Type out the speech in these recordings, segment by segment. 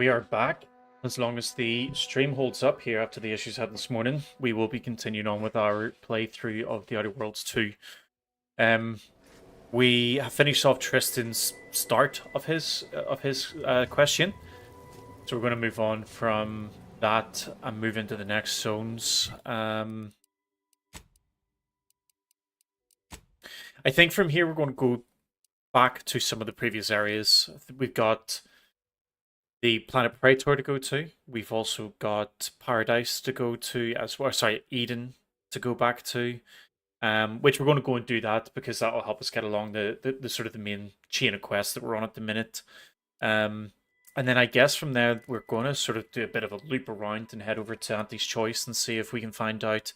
We are back. As long as the stream holds up here after the issues had this morning, we will be continuing on with our playthrough of the Outer Worlds 2. We have finished off Tristan's start of his question, so we're going to move on from that and move into the next zones. I think from here we're going to go back to some of the previous areas. We've got the planet Praetor to go to. We've also got Paradise to go to as well. Sorry, Eden to go back to. Which we're going to go and do that because that will help us get along the sort of the main chain of quests that we're on at the minute. And then I guess from there we're going to sort of do a bit of a loop around and head over to Auntie's Choice and see if we can find out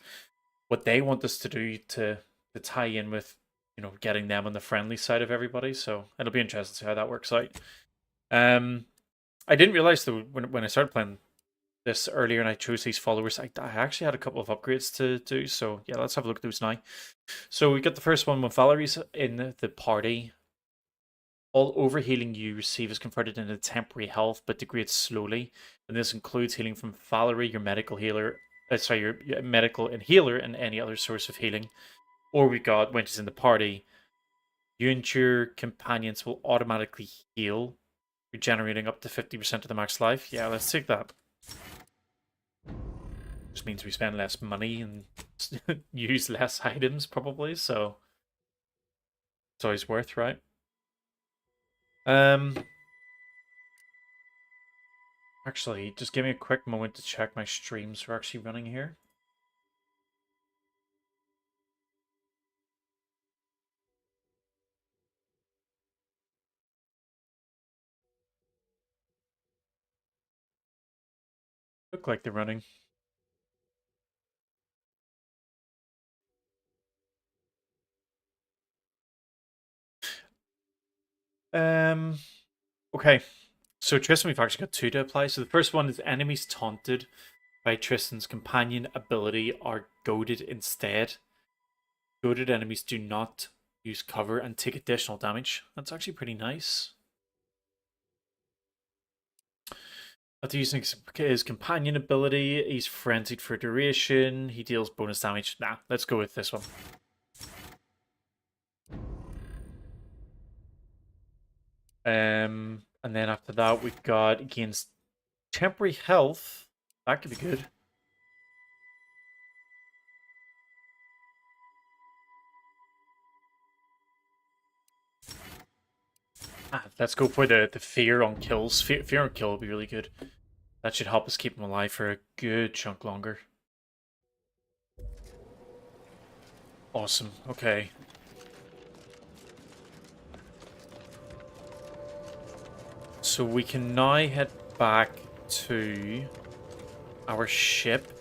what they want us to do to tie in with, you know, getting them on the friendly side of everybody. So it'll be interesting to see how that works out. I didn't realize though when I started playing this earlier and I chose these followers, I actually had a couple of upgrades to do. So yeah, let's have a look at those now. So we got the first one when Valerie's in the party. All overhealing you receive is converted into temporary health, but degrades slowly. And this includes healing from Valerie, your medical healer. Your medical and healer, and any other source of healing. Or we got when she's in the party, you and your companions will automatically heal, regenerating up to 50% of the max life. Yeah, let's take that. Just means we spend less money and use less items, probably, so it's always worth, right? Actually, just give me a quick moment to check my streams are actually running here. Look like they're running. Okay. So Tristan, we've actually got two to apply. So the first one is enemies taunted by Tristan's companion ability are goaded instead. Goaded enemies do not use cover and take additional damage. That's actually pretty nice. After using his companion ability, he's frenzied for duration. He deals bonus damage. Nah, let's go with this one. And then after that, we've got against temporary health. That could be good. Let's go for the fear on kills. Fear on kill will be really good. That should help us keep him alive for a good chunk longer. Awesome. Okay. So we can now head back to our ship.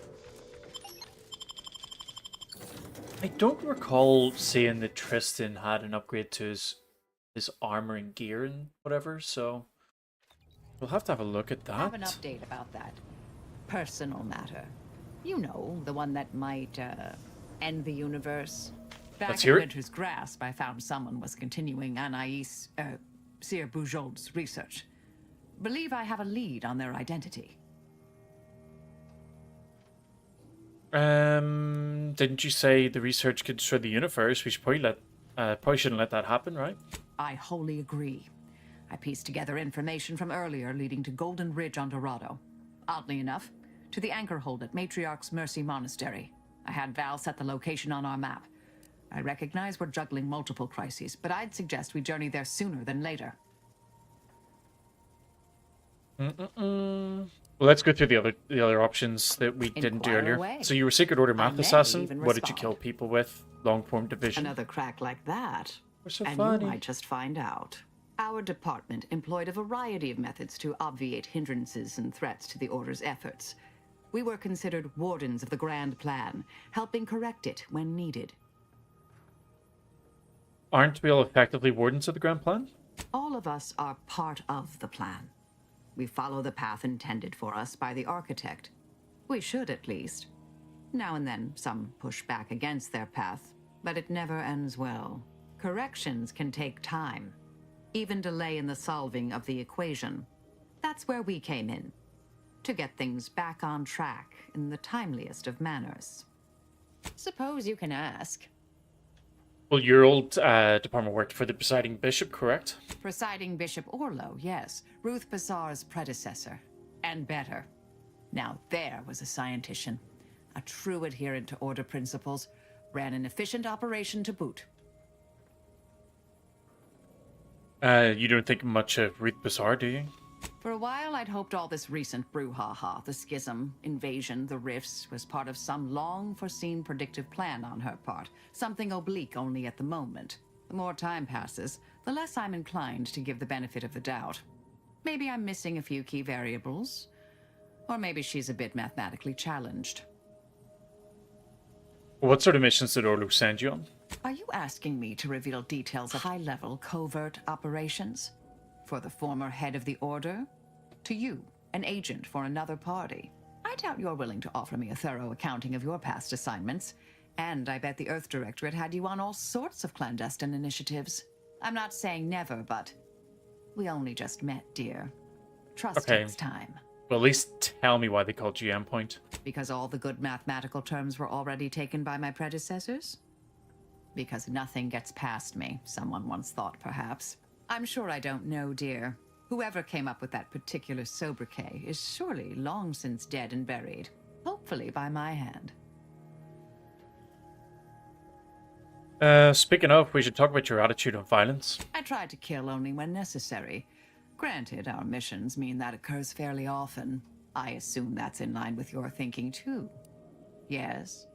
I don't recall seeing that Tristan had an upgrade to his armor and gear and whatever, so we'll have to have a look at that. I have an update about that personal matter. You know, the one that might end the universe. Back in Winter's Grasp, I found someone was continuing Anais, Sir Bujold's research. Believe I have a lead on their identity. Didn't you say the research could destroy the universe? We should probably shouldn't let that happen, right? I wholly agree. I pieced together information from earlier leading to Golden Ridge on Dorado. Oddly enough, to the anchor hold at Matriarch's Mercy Monastery. I had Val set the location on our map. I recognize we're juggling multiple crises, but I'd suggest we journey there sooner than later. Well, let's go through the other options that we didn't do earlier. Away. So you were Secret Order Math Assassin. What did you kill people with? Long form division. Another crack like that. We're so and funny. You might just find out. Our department employed a variety of methods to obviate hindrances and threats to the Order's efforts. We were considered wardens of the grand plan, helping correct it when needed. Aren't we all effectively wardens of the grand plan? All of us are part of the plan. We follow the path intended for us by the architect. We should, at least. Now and then, some push back against their path, but it never ends well. Corrections can take time, even delay in the solving of the equation. That's where we came in. To get things back on track in the timeliest of manners. Suppose you can ask. Well, your old department worked for the presiding bishop, correct? Presiding Bishop Orlo, yes. Ruth Bassar's predecessor. And better. Now there was a scientician. A true adherent to order principles. Ran an efficient operation to boot. You don't think much of Ruth Bassar, do you? For a while, I'd hoped all this recent brouhaha, the schism, invasion, the rifts, was part of some long-foreseen predictive plan on her part. Something oblique only at the moment. The more time passes, the less I'm inclined to give the benefit of the doubt. Maybe I'm missing a few key variables. Or maybe she's a bit mathematically challenged. What sort of missions did Orlo send you on? Are you asking me to reveal details of high-level covert operations? For the former head of the Order? To you, an agent for another party? I doubt you're willing to offer me a thorough accounting of your past assignments. And I bet the Earth Directorate had you on all sorts of clandestine initiatives. I'm not saying never, but we only just met, dear. Trust takes time. Well, at least tell me why they called you Endpoint. Because all the good mathematical terms were already taken by my predecessors? Because nothing gets past me, someone once thought, perhaps. I'm sure I don't know, dear. Whoever came up with that particular sobriquet is surely long since dead and buried. Hopefully by my hand. Speaking of, we should talk about your attitude on violence. I try to kill only when necessary. Granted, our missions mean that occurs fairly often. I assume that's in line with your thinking, too. Yes?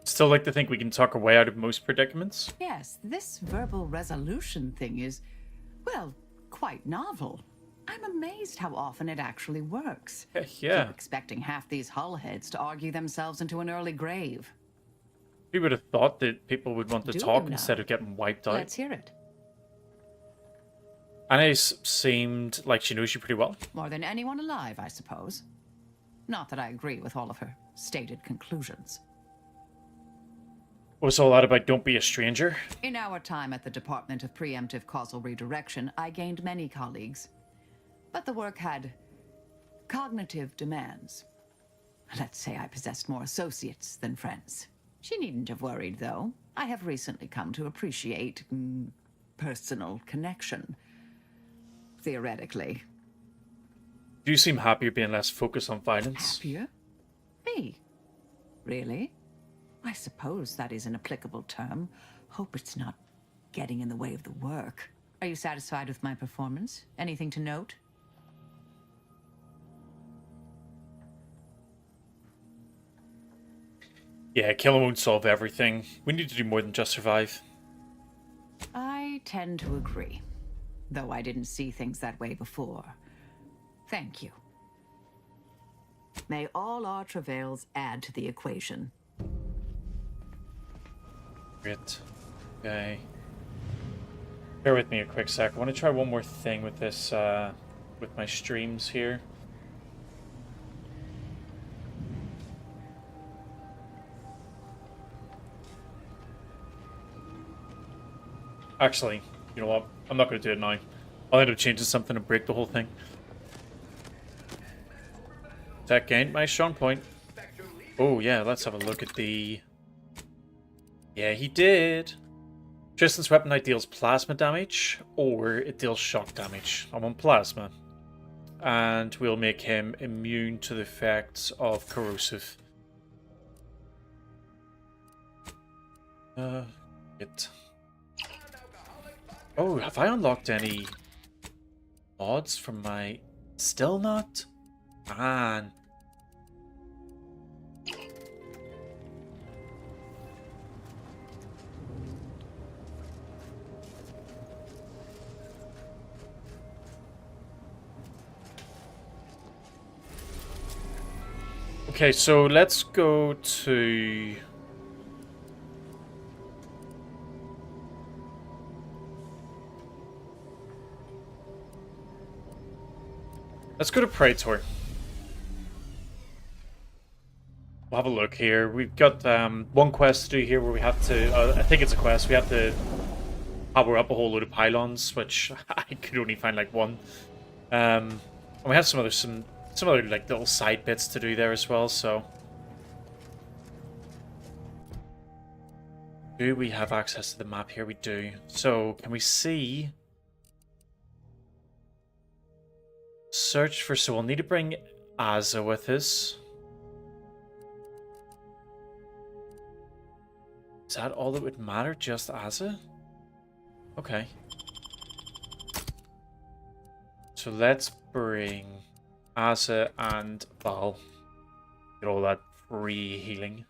Still like to think we can talk our way out of most predicaments? Yes, this verbal resolution thing is, well, quite novel. I'm amazed how often it actually works. Yeah. Keep expecting half these hullheads to argue themselves into an early grave. We would have thought that people would want to Do talk you know? instead of getting wiped out. Let's hear it. Anais seemed like she knows you pretty well. More than anyone alive, I suppose. Not that I agree with all of her stated conclusions. What's all that about don't be a stranger? In our time at the Department of Preemptive Causal Redirection, I gained many colleagues. But the work had cognitive demands. Let's say I possessed more associates than friends. She needn't have worried, though. I have recently come to appreciate personal connection. Theoretically. Do you seem happier being less focused on violence? Happier? Me? Really? I suppose that is an applicable term. Hope it's not getting in the way of the work. Are you satisfied with my performance? Anything to note? Yeah, killing won't solve everything. We need to do more than just survive. I tend to agree. Though I didn't see things that way before. Thank you. May all our travails add to the equation. Great. Okay. Bear with me a quick sec. I want to try one more thing with this, with my streams here. Actually, you know what? I'm not going to do it now. I'll end up changing something and break the whole thing. Tech ain't my strong point. Oh yeah, let's have a look at the... Yeah, he did. Tristan's weapon now deals plasma damage, or it deals shock damage. I want plasma. And we'll make him immune to the effects of corrosive. It. Oh, have I unlocked any mods from my... Still not? Man. Okay, so let's go to... Let's go to Praetor. We'll have a look here. We've got one quest to do here where we have to... I think it's a quest. We have to power up a whole load of pylons, which I could only find like one. And we have some other like little side bits to do there as well. So, do we have access to the map here? We do. So, can we see? Search for. So we'll need to bring Asa with us. Is that all that would matter? Just Asa? Okay. So let's bring Asa and Val. Get all that free healing.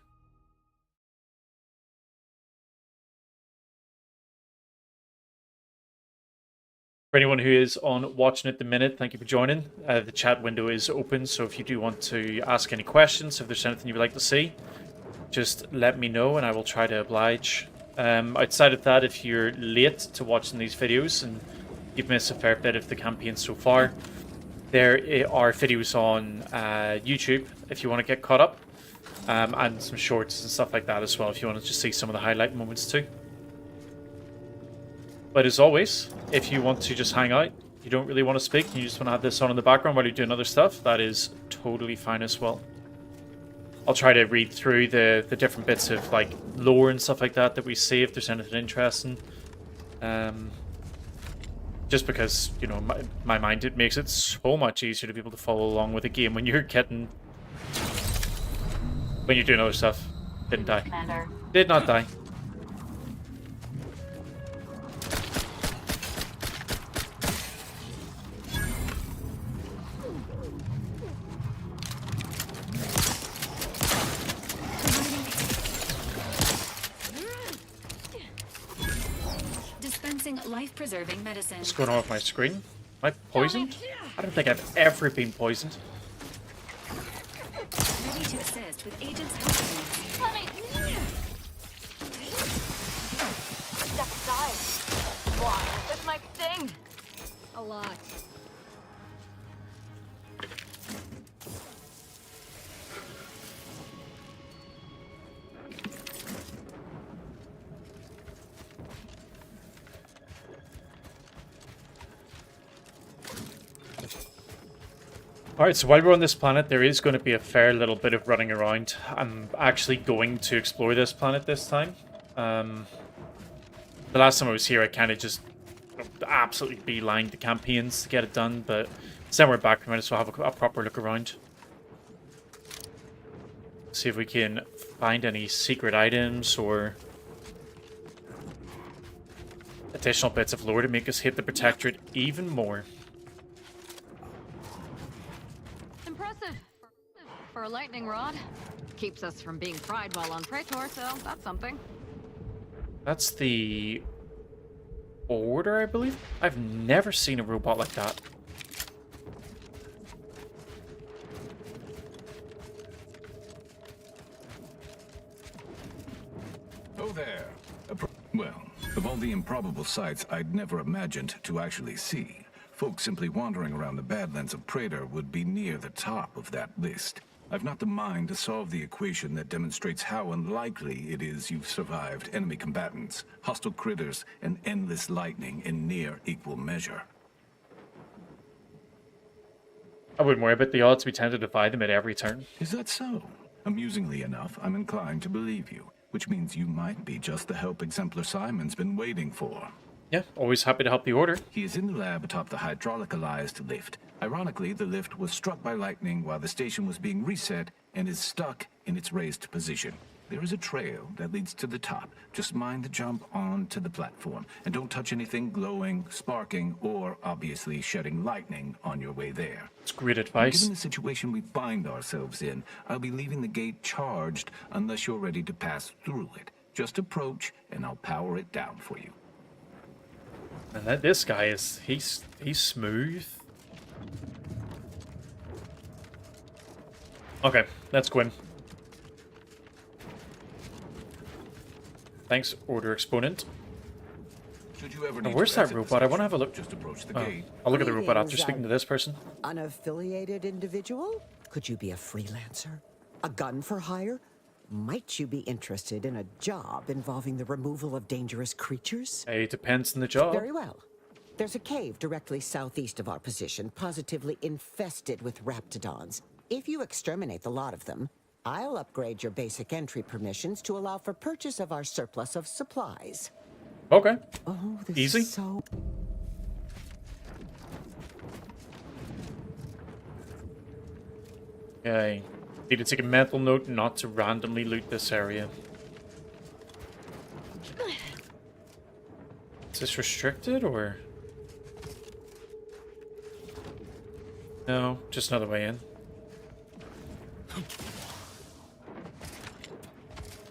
For anyone who is on watching at the minute, thank you for joining. The chat window is open, so if you do want to ask any questions, if there's anything you would like to see, just let me know and I will try to oblige. Outside of that, if you're late to watching these videos and you've missed a fair bit of the campaign so far, there are videos on YouTube if you want to get caught up, and some shorts and stuff like that as well if you want to just see some of the highlight moments too. But as always, if you want to just hang out, you don't really want to speak, and you just want to have this on in the background while you're doing other stuff, that is totally fine as well. I'll try to read through the different bits of like lore and stuff like that we see if there's anything interesting. Just because, you know, my mind, it makes it so much easier to be able to follow along with a game when you're doing other stuff. Didn't die. Commander. Did not die. Life-preserving medicine. What's going on with my screen? Am I poisoned? I don't think I've ever been poisoned. Ready to assist with agents helping. Step aside. Wow, this might sting. A lot. Alright, so while we're on this planet, there is going to be a fair little bit of running around. I'm actually going to explore this planet this time. The last time I was here, I kind of just absolutely beelined the campaigns to get it done, but since we're back, we might as well have a proper look around. See if we can find any secret items or additional bits of lore to make us hate the Protectorate even more. Impressive. For a lightning rod. Keeps us from being fried while on Praetor, so that's something. That's the Order, I believe? I've never seen a robot like that. Oh there. Well, of all the improbable sights I'd never imagined to actually see, folks simply wandering around the Badlands of Praetor would be near the top of that list. I've not the mind to solve the equation that demonstrates how unlikely it is you've survived enemy combatants, hostile critters, and endless lightning in near equal measure. I wouldn't worry about the odds. We tend to defy them at every turn. Is that so? Amusingly enough, I'm inclined to believe you, which means you might be just the help Exemplar Simon's been waiting for. Yeah, always happy to help the Order. He is in the lab atop the hydraulicalized lift. Ironically, the lift was struck by lightning while the station was being reset and is stuck in its raised position. There is a trail that leads to the top. Just mind the jump onto the platform, and don't touch anything glowing, sparking, or obviously shedding lightning on your way there. It's great advice. Given the situation we find ourselves in, I'll be leaving the gate charged unless you're ready to pass through it. Just approach, and I'll power it down for you. And this guy is, he's smooth. Okay, let's go in. Thanks, Order Exponent. Should you ever Now, need where's to that exit the robot? I want to station, have a look. Just approach the Oh, gate. I'll look at the robot after Greetings, speaking to this person. Unaffiliated individual? Could you be a freelancer? A gun for hire? Might you be interested in a job involving the removal of dangerous creatures? It depends on the job. Very well. There's a cave directly southeast of our position, positively infested with raptidons. If you exterminate the lot of them, I'll upgrade your basic entry permissions to allow for purchase of our surplus of supplies. Okay. Oh, this Easy. is so... Okay. Need to take a mental note not to randomly loot this area. Is this restricted or? No, just another way in.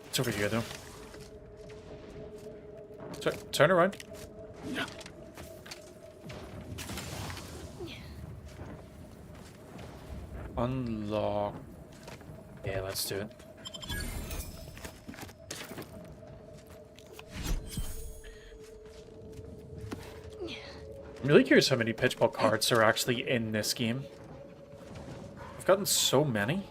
It's over here though. Turn around. Unlock. Yeah, let's do it. I'm really curious how many pitch ball cards are actually in this game. I've gotten so many.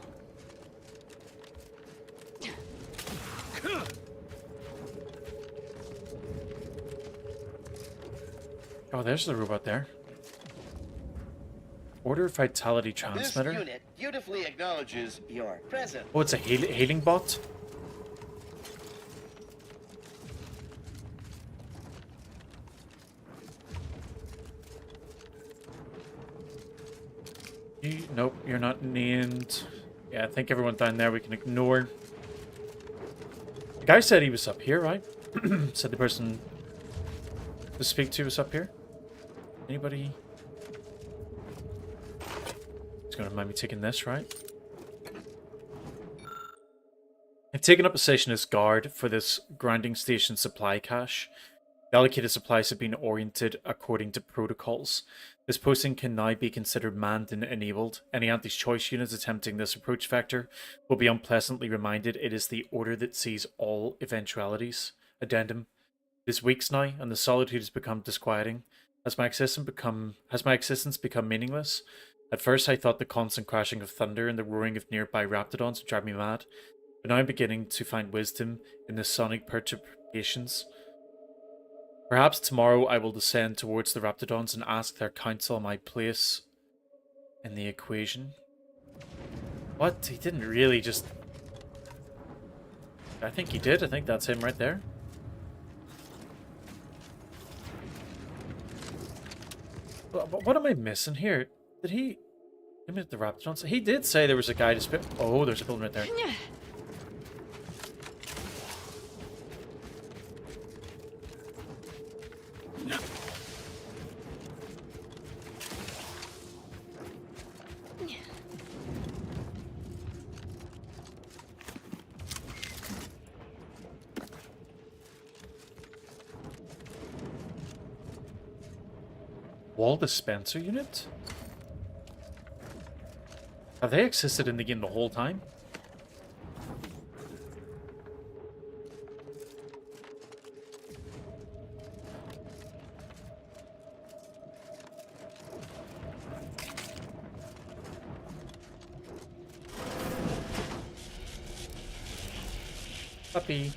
Oh, there's the robot there. Order Vitality Transmitter. This unit beautifully acknowledges your presence. Oh, it's a healing bot? Nope, you're not named. Yeah, I think everyone down there we can ignore. The guy said he was up here, right? Said the person to speak to was up here. Anybody? He's gonna mind me taking this, right? I've taken up a station as guard for this grinding station supply cache. The allocated supplies have been oriented according to protocols. This posting can now be considered manned and enabled. Any Aunties choice units attempting this approach vector will be unpleasantly reminded it is the order that sees all eventualities. Addendum. It is weeks now, and the solitude has become disquieting. Has my existence become meaningless? At first I thought the constant crashing of thunder and the roaring of nearby raptidons would drive me mad, but now I'm beginning to find wisdom in the sonic perturbations. Perhaps tomorrow I will descend towards the raptidons and ask their counsel on my place in the equation. What? He didn't really just... I think he did. I think that's him right there. But what am I missing here? Did he... limit the raptidons? He did say there was a guy to spit... Oh, there's a building right there. Wall dispenser unit? Have they existed in the game the whole time? Puppy.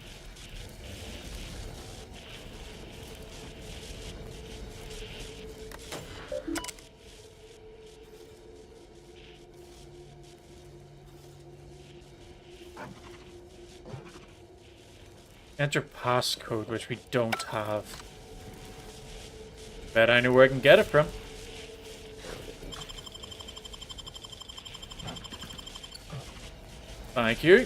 Enter passcode, which we don't have. Bet I know where I can get it from. Thank you.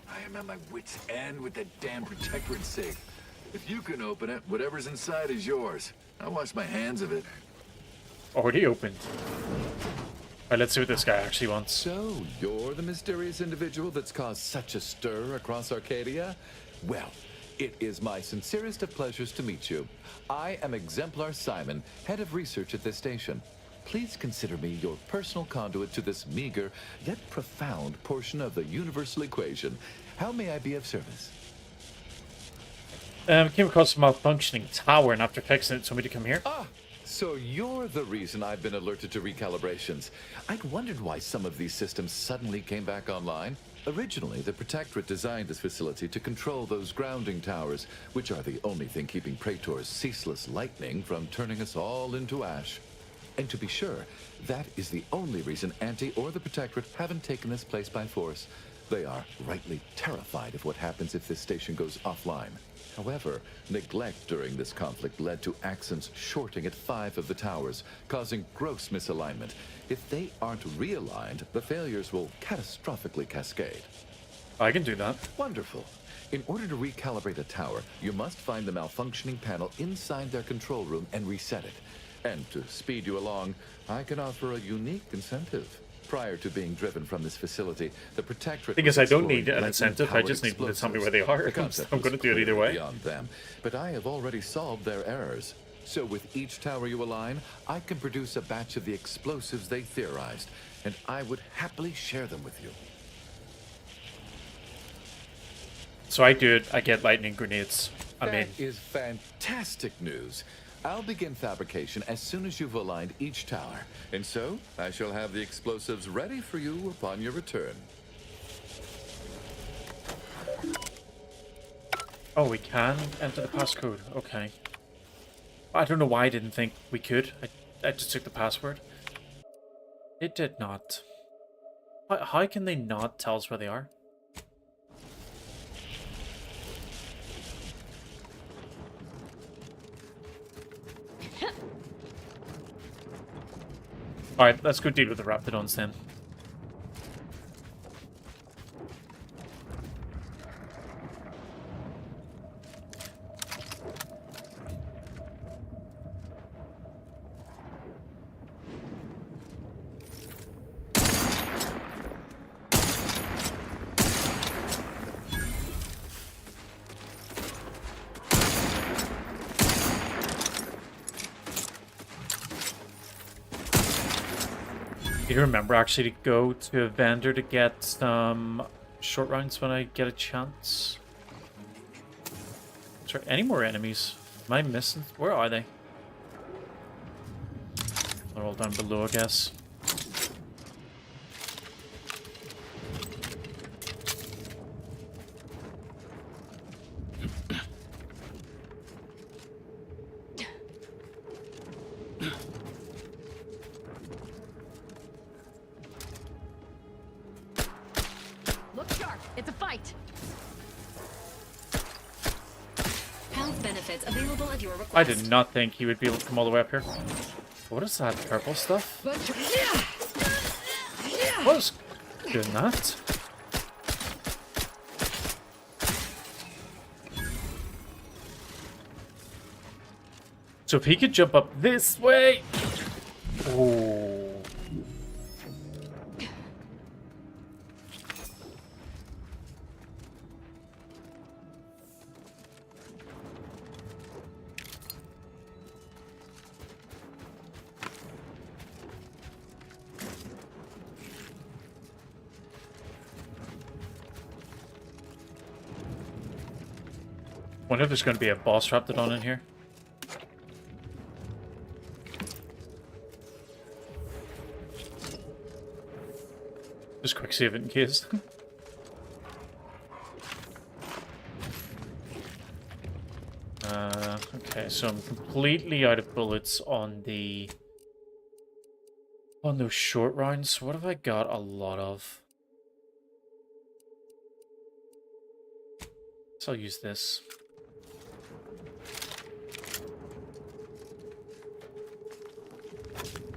I am at my wit's end with that damn protectorate safe. If you can open it, whatever's inside is yours. I'll wash my hands of it. Already opened. Alright, let's see what this guy actually wants. So, you're the mysterious individual that's caused such a stir across Arcadia? Well, it is my sincerest of pleasures to meet you. I am Exemplar Simon, head of research at this station. Please consider me your personal conduit to this meager, yet profound portion of the universal equation. How may I be of service? Came across a malfunctioning tower, and after fixing it, told me to come here. Ah, So you're the reason I've been alerted to recalibrations. I'd wondered why some of these systems suddenly came back online. Originally, the Protectorate designed this facility to control those grounding towers, which are the only thing keeping Praetor's ceaseless lightning from turning us all into ash. And to be sure, that is the only reason Auntie or the Protectorate haven't taken this place by force. They are rightly terrified of what happens if this station goes offline. However, neglect during this conflict led to Axons shorting at 5 of the towers, causing gross misalignment. If they aren't realigned, the failures will catastrophically cascade. I can do that. Wonderful. In order to recalibrate a tower, you must find the malfunctioning panel inside their control room and reset it. And to speed you along, I can offer a unique incentive. Prior to being driven from this facility, the Protectorate... Because I don't need an lightning incentive, I powered just need them to tell me where explosives. they are. The concept I'm going to was do it either way. beyond them, but I have already solved their errors. So with each tower you align, I can produce a batch of the explosives they theorized, and I would happily share them with you. So I do it, I get lightning grenades. That is fantastic news. I'll begin fabrication as soon as you've aligned each tower, and so I shall have the explosives ready for you upon your return. Oh, we can enter the passcode. Okay. I don't know why I didn't think we could. I just took the password. It did not. How can they not tell us where they are? Alright, let's go deal with the Raptidons then. Do you remember actually to go to a vendor to get some short rounds when I get a chance? Sorry, any more enemies? Am I missing? Where are they? They're all down below, I guess. Look sharp. It's a fight. Health benefits available at your request. I did not think he would be able to come all the way up here. What is that purple stuff? What is doing that? So if he could jump up this way. Oh. Wonder if there's going to be a boss Raptidon in here. Just quick save it in case. Okay, so I'm completely out of bullets on those short rounds. What have I got a lot of? So I'll use this.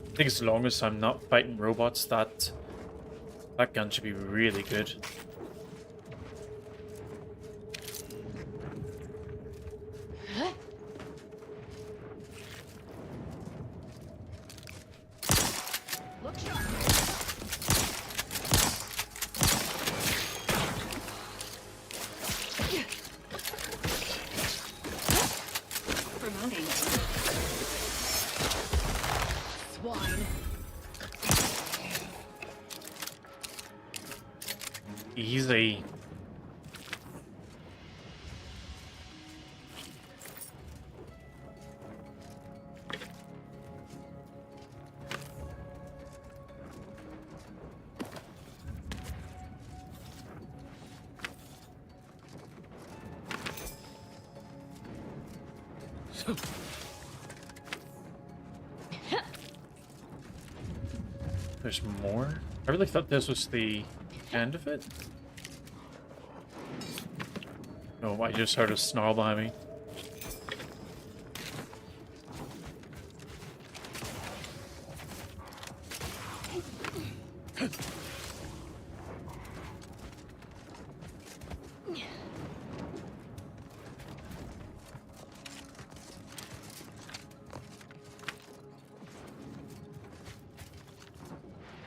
I think as long as I'm not fighting robots, that gun should be really good. Look sharp. Promoting. Swine. Easy. There's more? I really thought this was the end of it. No, I just heard a snarl behind me.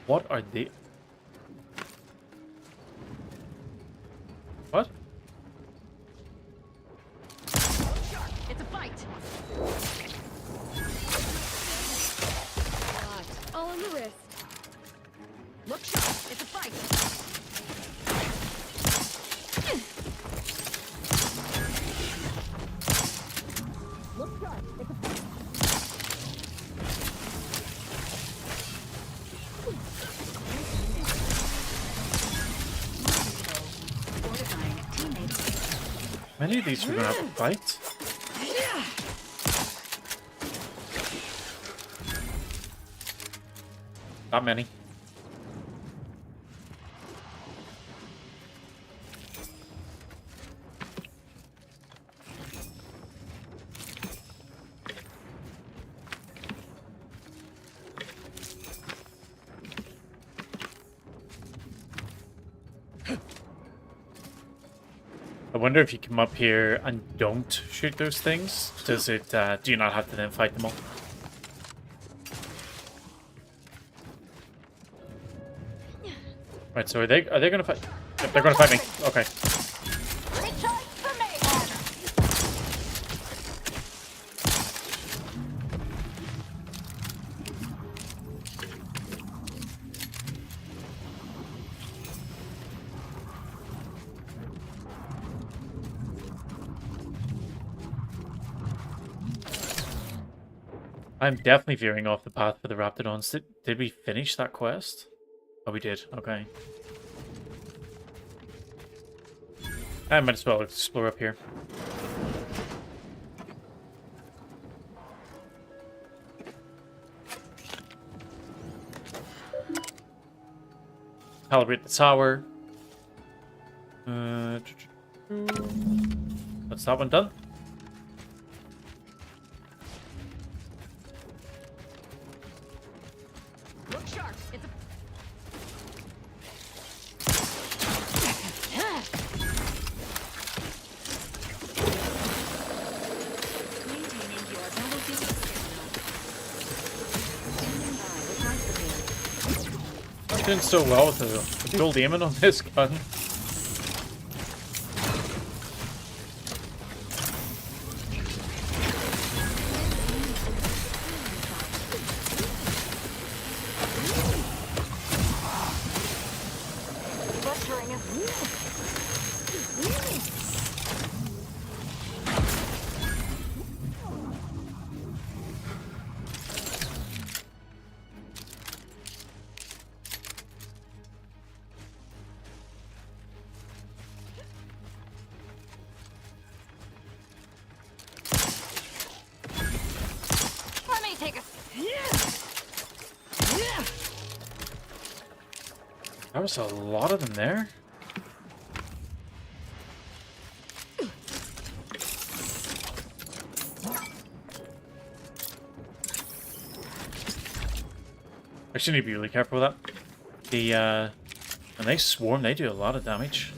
What are they? What? It's a fight. All on the wrist. Look sharp. It's a fight. Look sharp. It's a fight. Fortifying teammates. Many of these we're gonna have to fight. Not many. I wonder if you come up here and don't shoot those things, does it, do you not have to then fight them all? Right, so are they gonna fight? Yep, they're gonna fight me. Okay. I'm definitely veering off the path for the Raptidons. Did we finish that quest? Oh, we did. Okay. I might as well explore up here. Calibrate the tower. That's that one done. Look sharp. It's a Maintaining your battlefield stamina. Standing by with life support. I'm doing so well with the dual aiming on this gun. Let me take a. There was a lot of them there. I should need to be really careful with that. The when they swarm, they do a lot of damage.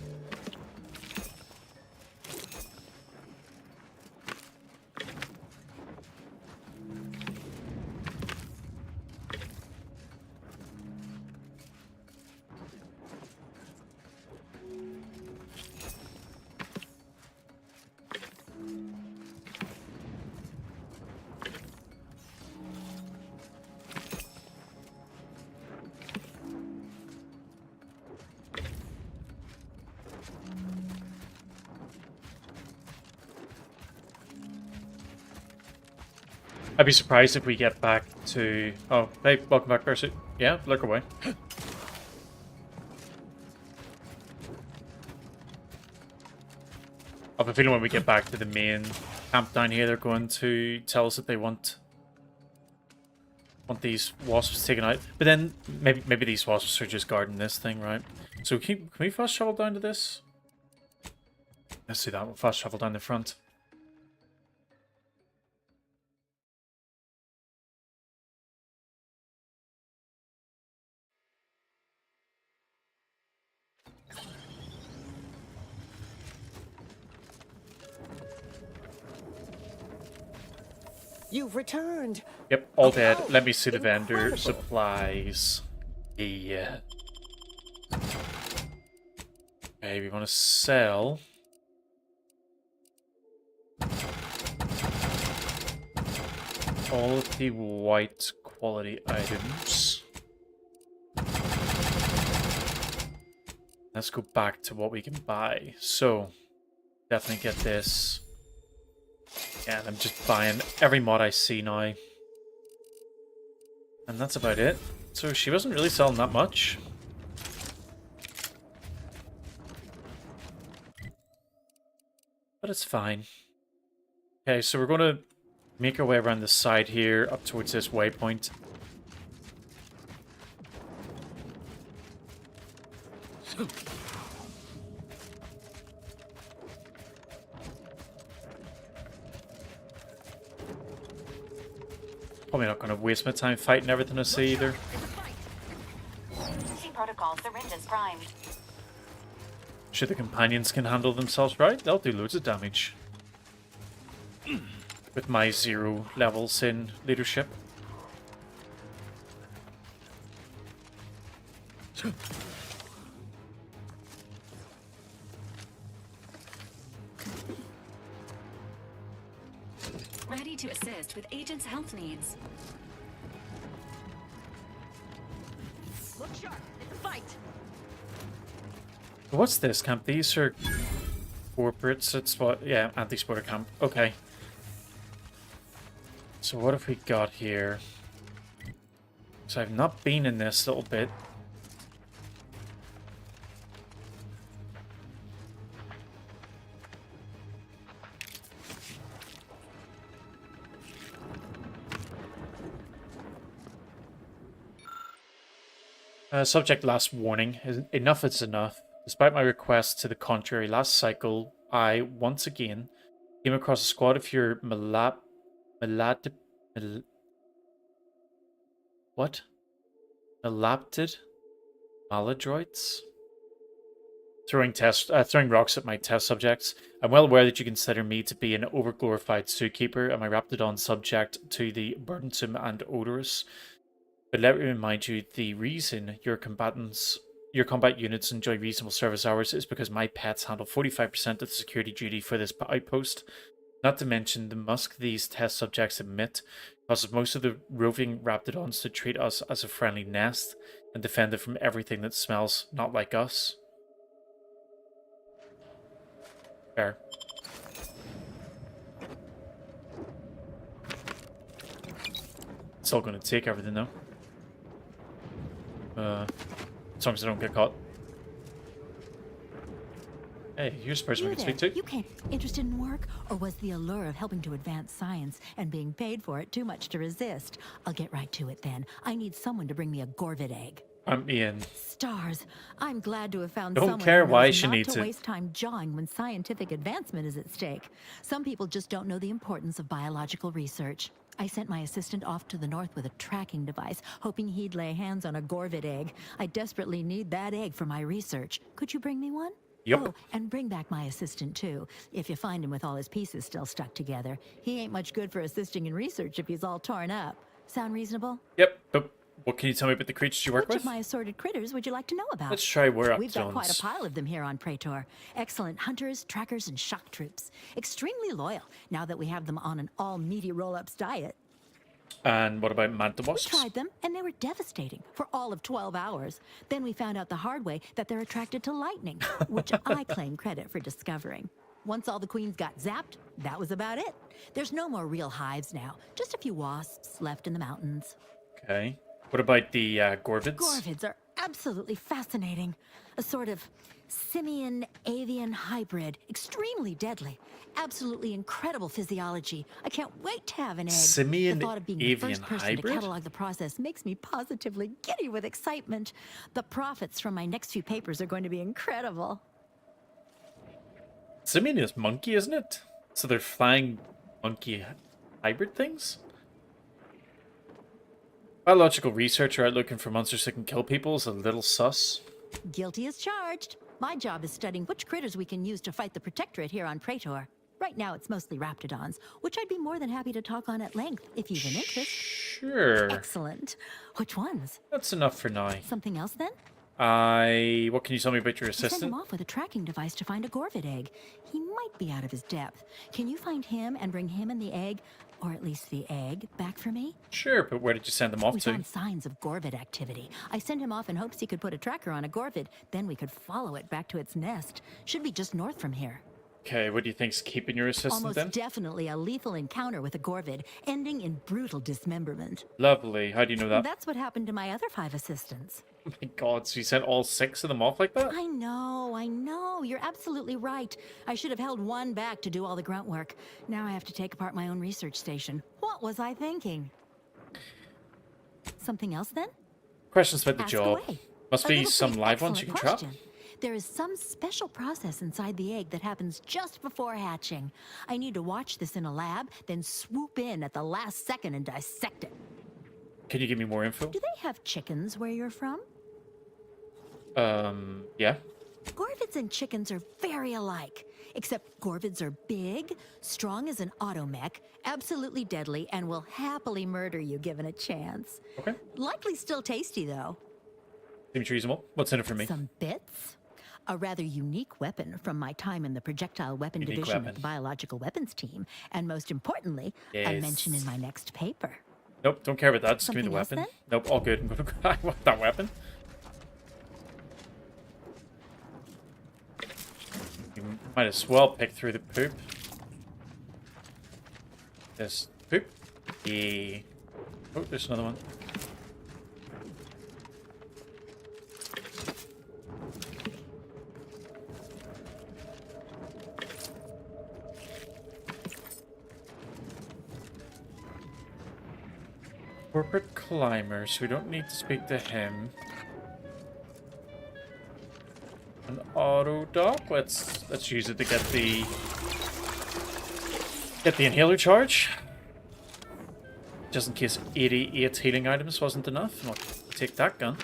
I'd be surprised if we get back to... Oh, hey, welcome back, Percy. Yeah, look away. I have a feeling when we get back to the main camp down here. They're going to tell us that they want these wasps taken out. But then maybe these wasps are just guarding this thing, right? So can we fast travel down to this? Let's do that. We'll fast travel down the front. You've returned. Yep, all Oh, dead. oh, Let me see the vendor incredible. supplies. Yeah. Okay, we want to sell. All of the white quality items. Let's go back to what we can buy. So, definitely get this. Yeah, I'm just buying every mod I see now. And that's about it. So she wasn't really selling that much. But it's fine. Okay, so we're going to make our way around the side here up towards this waypoint. Probably not going to waste my time fighting everything I see either. Protocol syringes primed. Sure, the companions can handle themselves right. They'll do loads of damage. With my 0 levels in leadership. Ready to assist with agents' health needs. Look sharp. It's fight. What's this camp? These are corporates. It's what? Yeah, anti-sporter camp. Okay. So what have we got here? So I've not been in this little bit. Subject last warning. Enough is enough. Despite my request to the contrary, last cycle, I, once again, came across a squad of your Melaptid maladroits? Throwing rocks at my test subjects. I'm well aware that you consider me to be an overglorified zookeeper and my Raptidon subject to the burdensome and odorous. But let me remind you, the reason your combat units enjoy reasonable service hours is because my pets handle 45% of the security duty for this outpost. Not to mention the musk these test subjects emit causes most of the roving Raptidons to treat us as a friendly nest and defend it from everything that smells not like us. Fair. Still going to take everything though. As long as I don't get caught. Hey, here's a person we can speak to. You came interested in work, or was the allure of helping to advance science and being paid for it too much to resist? I'll get right to it then. I need someone to bring me a Gorvid egg. I'm Ian. Stars! I'm glad to have found Don't someone care who why knows she not needs to it. waste time jawing when scientific advancement is at stake. Some people just don't know the importance of biological research. I sent my assistant off to the north with a tracking device, hoping he'd lay hands on a Gorvid egg. I desperately need that egg for my research. Could you bring me one? Yep. Oh, and bring back my assistant, too. If you find him with all his pieces still stuck together. He ain't much good for assisting in research if he's all torn up. Sound reasonable? Yep, but what can you tell me about the creatures you work Which with? of my assorted critters would you like to know about? Let's try We're Up We've got quite a Jones. pile of them here on Praetor. Excellent hunters, trackers, and shock troops. Extremely loyal, now that we have them on an all-meaty roll-ups diet. And what about Manta We Wasps? tried them, and they were devastating for all of 12 hours. Then we found out the hard way that they're attracted to lightning, which I claim credit for discovering. Once all the queens got zapped, that was about it. There's no more real hives now, just a few wasps left in the mountains. Okay. What about the Gorvids? Gorvids are absolutely fascinating. A sort of Simian avian hybrid. Extremely deadly. Absolutely incredible physiology. I can't wait to have an egg. Simian the thought of being the avian first person hybrid? to catalog the process makes me positively giddy with excitement. The profits from my next few papers are going to be incredible. Simian is monkey, isn't it? So they're flying monkey hybrid things? Biological researcher out looking for monsters that can kill people is a little sus. Guilty as charged. My job is studying which critters we can use to fight the Protectorate here on Praetor. Right now it's mostly raptidons, which I'd be more than happy to talk on at length if you've an interest. Sure. Excellent. Which ones? That's enough for now. Something else then? What can you tell me about your I sent assistant? him off with a tracking device to find a Gorvid egg. He might be out of his depth. Can you find him and bring him and the egg, or at least the egg, back for me? Sure, but where did you send them off We to? found signs of Gorvid activity. I sent him off in hopes he could put a tracker on a Gorvid. Then we could follow it back to its nest. Should be just north from here. Okay, what do you think's keeping your assistant Almost then? definitely a lethal encounter with a Gorvid, ending in brutal dismemberment. Lovely. How do you know that? That's what happened to my other 5 assistants. Oh my god, so you sent all 6 of them off like that? I know. You're absolutely right. I should have held one back to do all the grunt work. Now I have to take apart my own research station. What was I thinking? Something else then? Questions about the Ask job. away. Must A be little some quick, live ones you can excellent trap. question. There is some special process inside the egg that happens just before hatching. I need to watch this in a lab, then swoop in at the last second and dissect it. Can you give me more info? Do they have chickens where you're from? Yeah. Gorvids and chickens are very alike, except Gorvids are big, strong as an automech, absolutely deadly, and will happily murder you given a chance. Okay. Likely still tasty, though. Seems reasonable. What's in it for me? Some bits? A rather unique weapon from my time in the projectile weapon Unique division weapon. of the biological weapons team, and most importantly, a Yes. mention in my next paper. Nope, don't care about that. Just give me the Something else weapon. Nope, all good. I want that weapon. You might as well pick through the poop. This poop. Yeah. Oh, there's another one. Corporate climber, so we don't need to speak to him. An auto dock. Let's use it to get the inhaler charge. Just in case 88 healing items wasn't enough. I'll take that gun.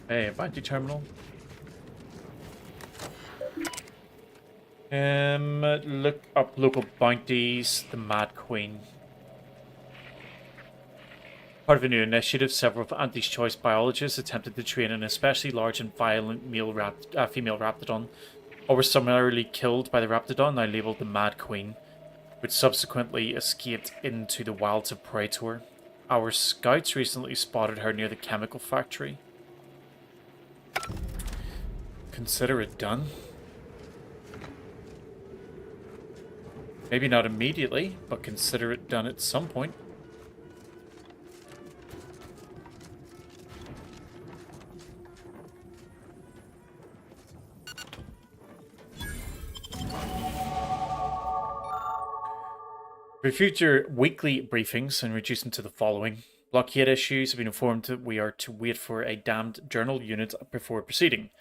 Hey, bounty terminal. Look up local bounties. The Mad Queen. Part of a new initiative, several of Aunties' choice biologists attempted to train an especially large and violent female raptidon, or were summarily killed by the raptidon, now labelled the Mad Queen, which subsequently escaped into the wilds of Praetor. Our scouts recently spotted her near the chemical factory. Consider it done. Maybe not immediately, but consider it done at some point. For future weekly briefings and reduce them to the following. Blockade issues have been informed that we are to wait for a damned journal unit before proceeding.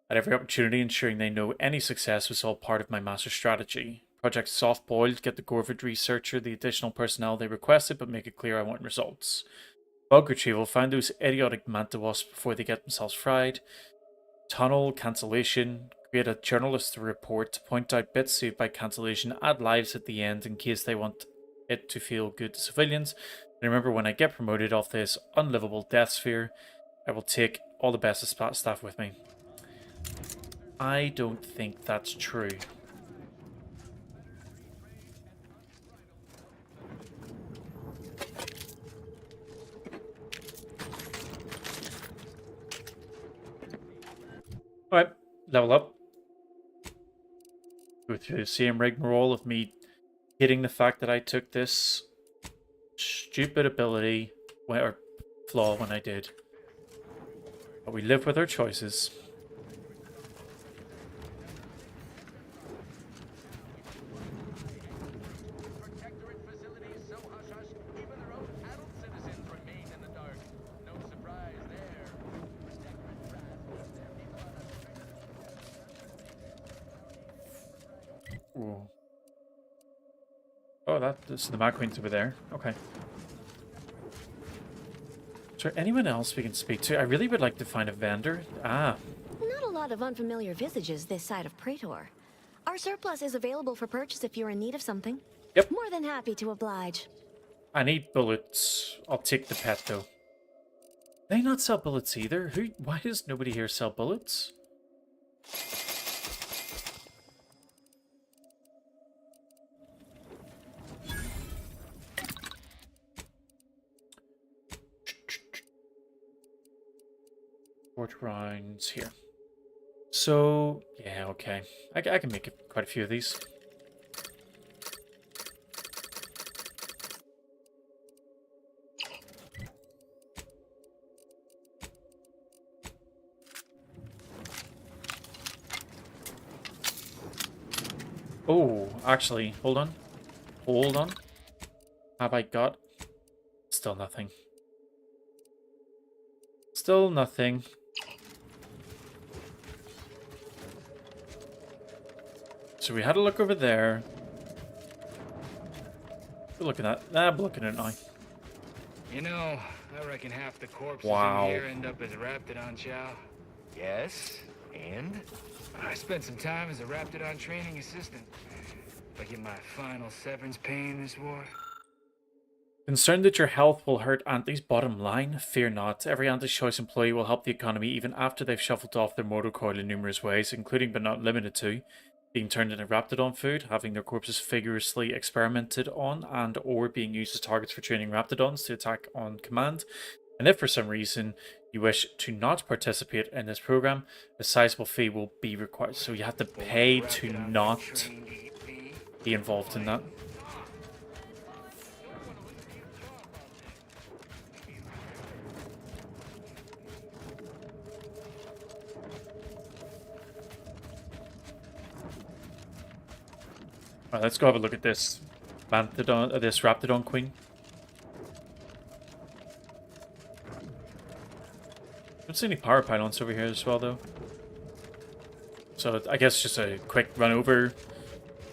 At every opportunity, ensuring they know any success was all part of my master strategy. Project Soft Boiled, get the Gorvid researcher the additional personnel they requested, but make it clear I want results. Bug retrieval, find those idiotic manta wasps before they get themselves fried. Tunnel cancellation, create a journalist report, point out bits saved by cancellation, add lives at the end in case they want it to feel good to civilians. And remember, when I get promoted off this unlivable death sphere, I will take all the best of staff with me. I don't think that's true. level up. Go through the same rigmarole of me hitting the fact that I took this stupid ability or flaw when I did. But we live with our choices. Ooh. Oh, that's the Mad Queen's over there. Okay. Is there anyone else we can speak to? I really would like to find a vendor. Ah. Not a lot of unfamiliar visages this side of Praetor. Our surplus is available for purchase if you're in need of something. Yep. More than happy to oblige. I need bullets. I'll take the pet, though. They not sell bullets either. Why does nobody here sell bullets? Fourth rounds here. So, yeah, okay. I can make quite a few of these. Oh, actually, hold on. Hold on. Have I got... Still nothing. Still nothing. So we had a look over there. We're looking at... I'm looking at it now. You know, I reckon half the corpses Wow. in here end up as Raptidon chow. Yes, and? I spent some time as a Raptidon training assistant. If I get my final severance pay in this war... Concerned that your health will hurt Aunties' bottom line? Fear not. Every Aunties' Choice employee will help the economy even after they've shuffled off their motor coil in numerous ways, including but not limited to being turned into Raptidon food, having their corpses vigorously experimented on, and or being used as targets for training Raptidons to attack on command. And if for some reason you wish to not participate in this program, a sizable fee will be required. So you have to pay to not be involved in that. Alright, let's go have a look at this this Raptidon Queen. Don't see any power pylons over here as well, though. So I guess just a quick run over.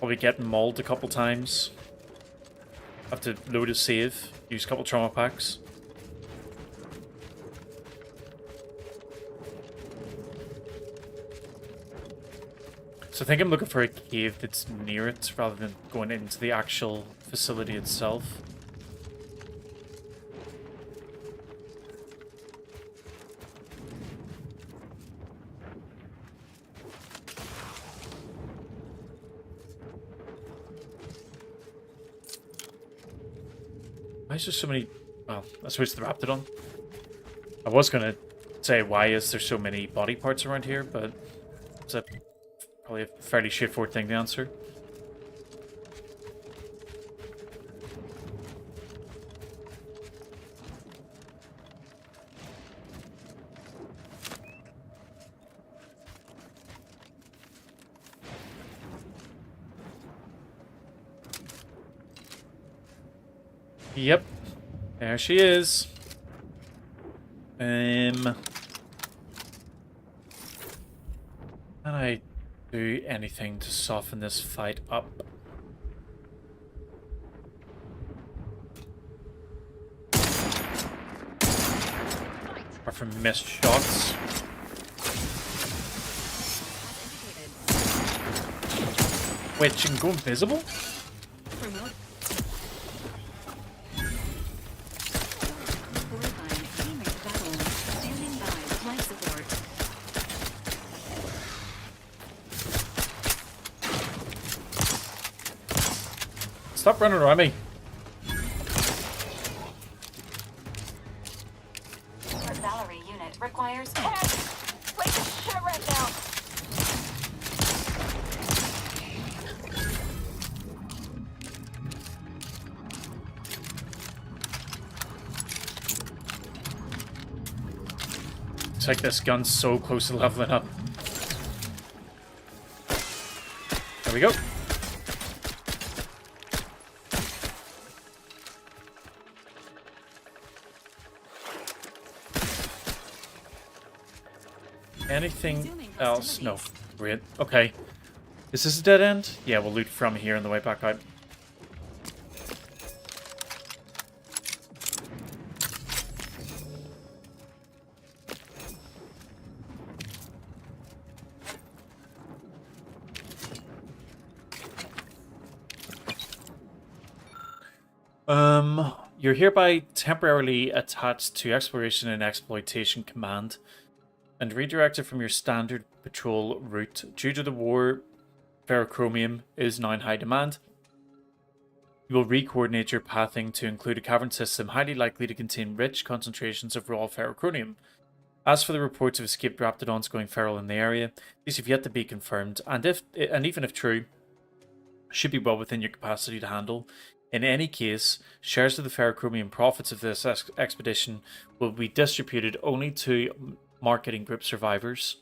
Probably get mauled a couple times. Have to load a save. Use a couple trauma packs. So I think I'm looking for a cave that's near it rather than going into the actual facility itself. Why is there so many... Well, I suppose the Raptidon. I was going to say why is there so many body parts around here, but it's probably a fairly straightforward thing to answer. Yep. There she is. Can I do anything to soften this fight up? Apart from missed shots. Wait, she can go invisible? Stop running around me. Valerie unit requires... Wait, shit right now. Looks like this gun's so close to leveling up. There we go. Anything else? No. Great. Okay. Is this a dead end? Yeah, we'll loot from here on the way back out. You're hereby temporarily attached to Exploration and Exploitation Command and redirected from your standard patrol route. Due to the war, ferrochromium is now in high demand. You will re-coordinate your pathing to include a cavern system highly likely to contain rich concentrations of raw ferrochromium. As for the reports of escaped raptidons going feral in the area, these have yet to be confirmed, and even if true, should be well within your capacity to handle. In any case, shares of the ferrochromium profits of this expedition will be distributed only to marketing group survivors.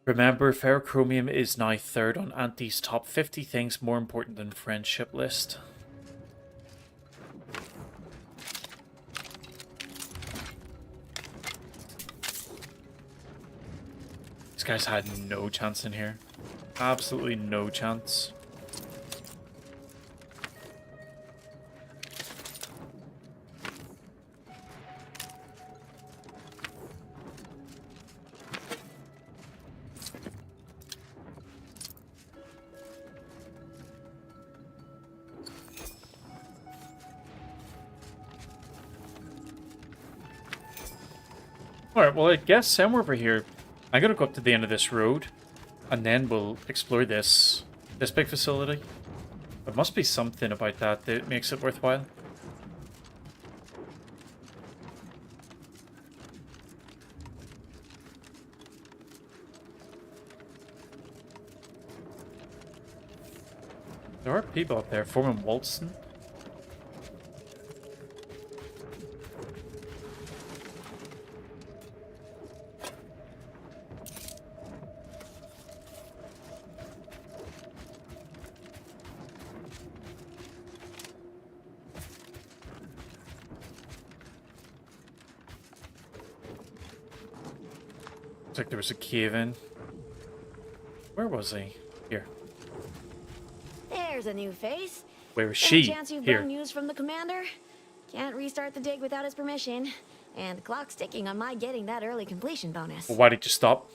Remember, ferrochromium is now third on Aunties' top 50 things more important than friendship list. These guys had no chance in here. Absolutely no chance. Alright, well I guess somewhere over here, I'm gonna go up to the end of this road, and then we'll explore this big facility. There must be something about that that makes it worthwhile. There are people up there. Foreman Walston. Looks like there was a cave in. Where was he? Here. There's a new face. Where is she? Any chance you've Here. blown news from the commander? Can't restart the dig without his permission. And the clock's ticking on my getting that early completion bonus. Well, why did you stop?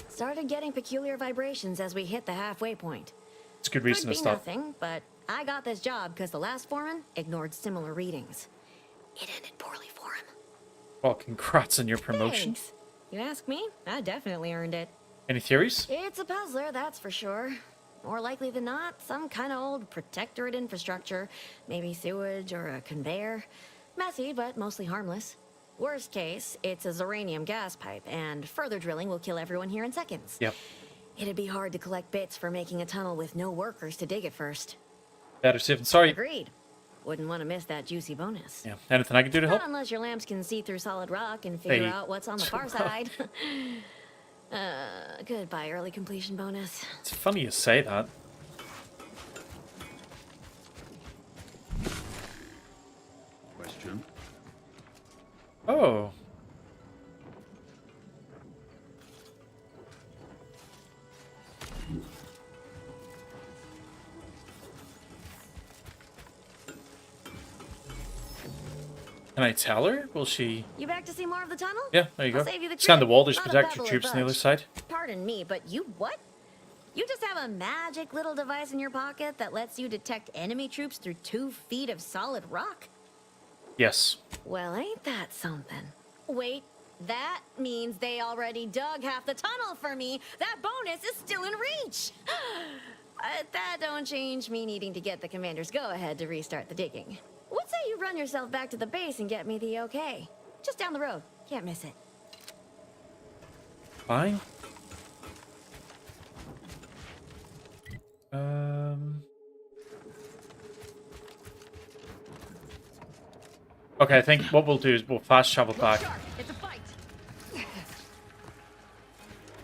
Started getting peculiar vibrations as we hit the halfway point. It's a good reason to Could be stop. nothing, but I got this job because the last foreman ignored similar readings. It ended poorly for him. Well, congrats on your promotion. Thanks. You ask me, I definitely earned it. Any theories? It's a puzzler, that's for sure. More likely than not, some kind of old protectorate infrastructure. Maybe sewage or a conveyor. Messy, but mostly harmless. Worst case, it's a uranium gas pipe, and further drilling will kill everyone here in seconds. Yep. It'd be hard to collect bits for making a tunnel with no workers to dig it first. Better safe than sorry. Agreed. Wouldn't want to miss that juicy bonus. Yeah. Anything I can do to help? Not unless your lamps can see through solid rock and figure Hey. out what's on the far side. Goodbye, early completion bonus. It's funny you say that. Question. Oh. Can I tell her? Will she? You back to see more of the tunnel? Yeah, there you I'll go. save you the Scan the trip. wall. There's Not a protector pebble or troops on the other budge. side. Pardon me, but you what? You just have a magic little device in your pocket that lets you detect enemy troops through 2 feet of solid rock? Yes. Well, ain't that something? Wait, that means they already dug half the tunnel for me. That bonus is still in reach. That don't change me needing to get the commander's go-ahead to restart the digging. What say you run yourself back to the base and get me the okay? Just down the road. Can't miss it. Fine. Okay, I think what we'll do is we'll fast travel back. It's a fight.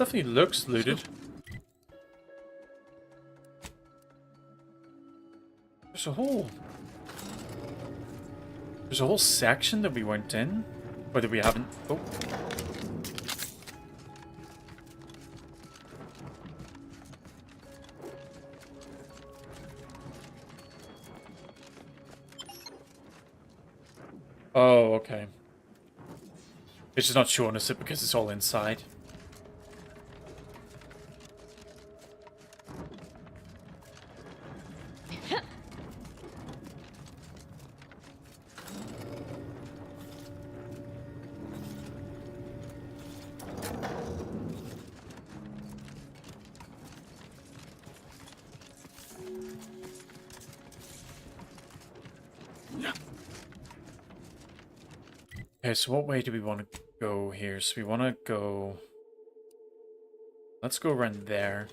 definitely looks looted. There's a whole section that we weren't in, or that we haven't. Oh. Oh, okay. It's just not showing us it because it's all inside. Okay, so what way do we want to go here? So we want to go... Let's go around there.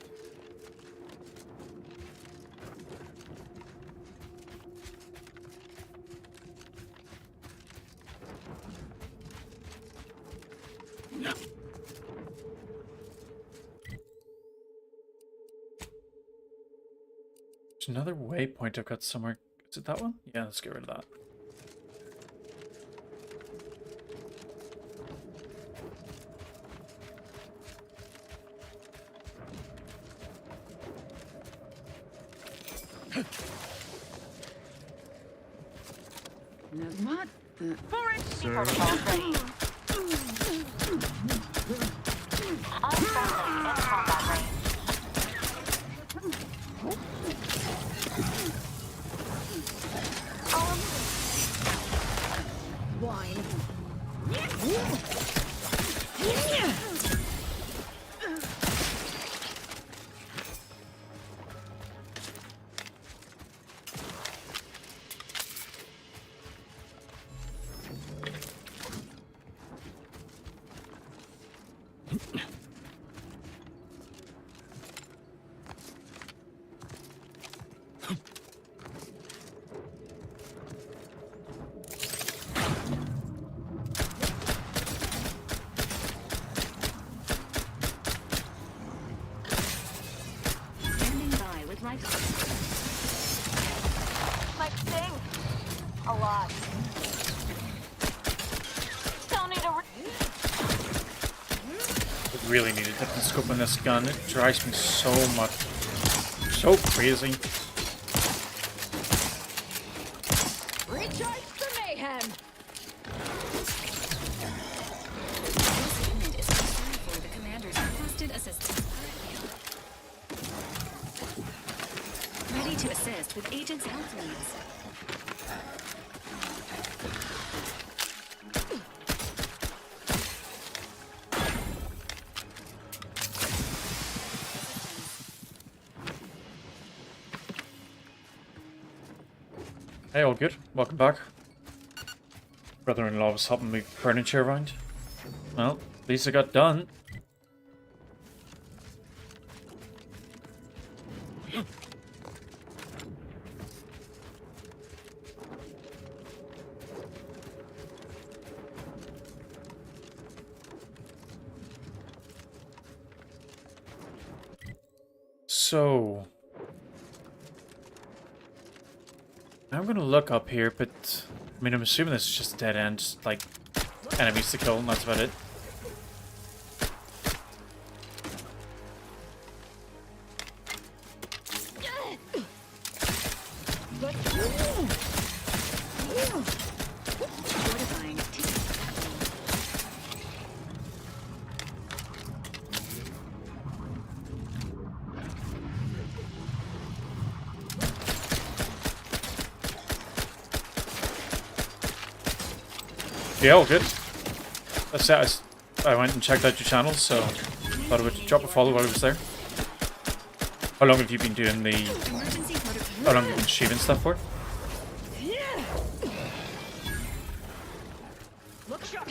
There's another waypoint I've got somewhere. Is it that one? Yeah, let's get rid of that. What the? Sir. Wine. Standing by with life. Like sting. A lot. Still need a I really need a different scope on this gun. It drives me so much. So crazy. Recharge the mayhem. This unit is concerned for the commander's requested assistance. Ready to assist with agent's health needs. Hey, all good. Welcome back. Brother-in-law was helping move furniture around. Well, at least it got done. So... I'm gonna look up here, but I mean, I'm assuming this is just a dead end, just, like enemies to kill, and that's about it. Fortifying. Yeah, all good. That's it. I went and checked out your channel, so thought I would drop a follow while I was there. How long have you been doing the... How long have you been streaming stuff for? Look sharp.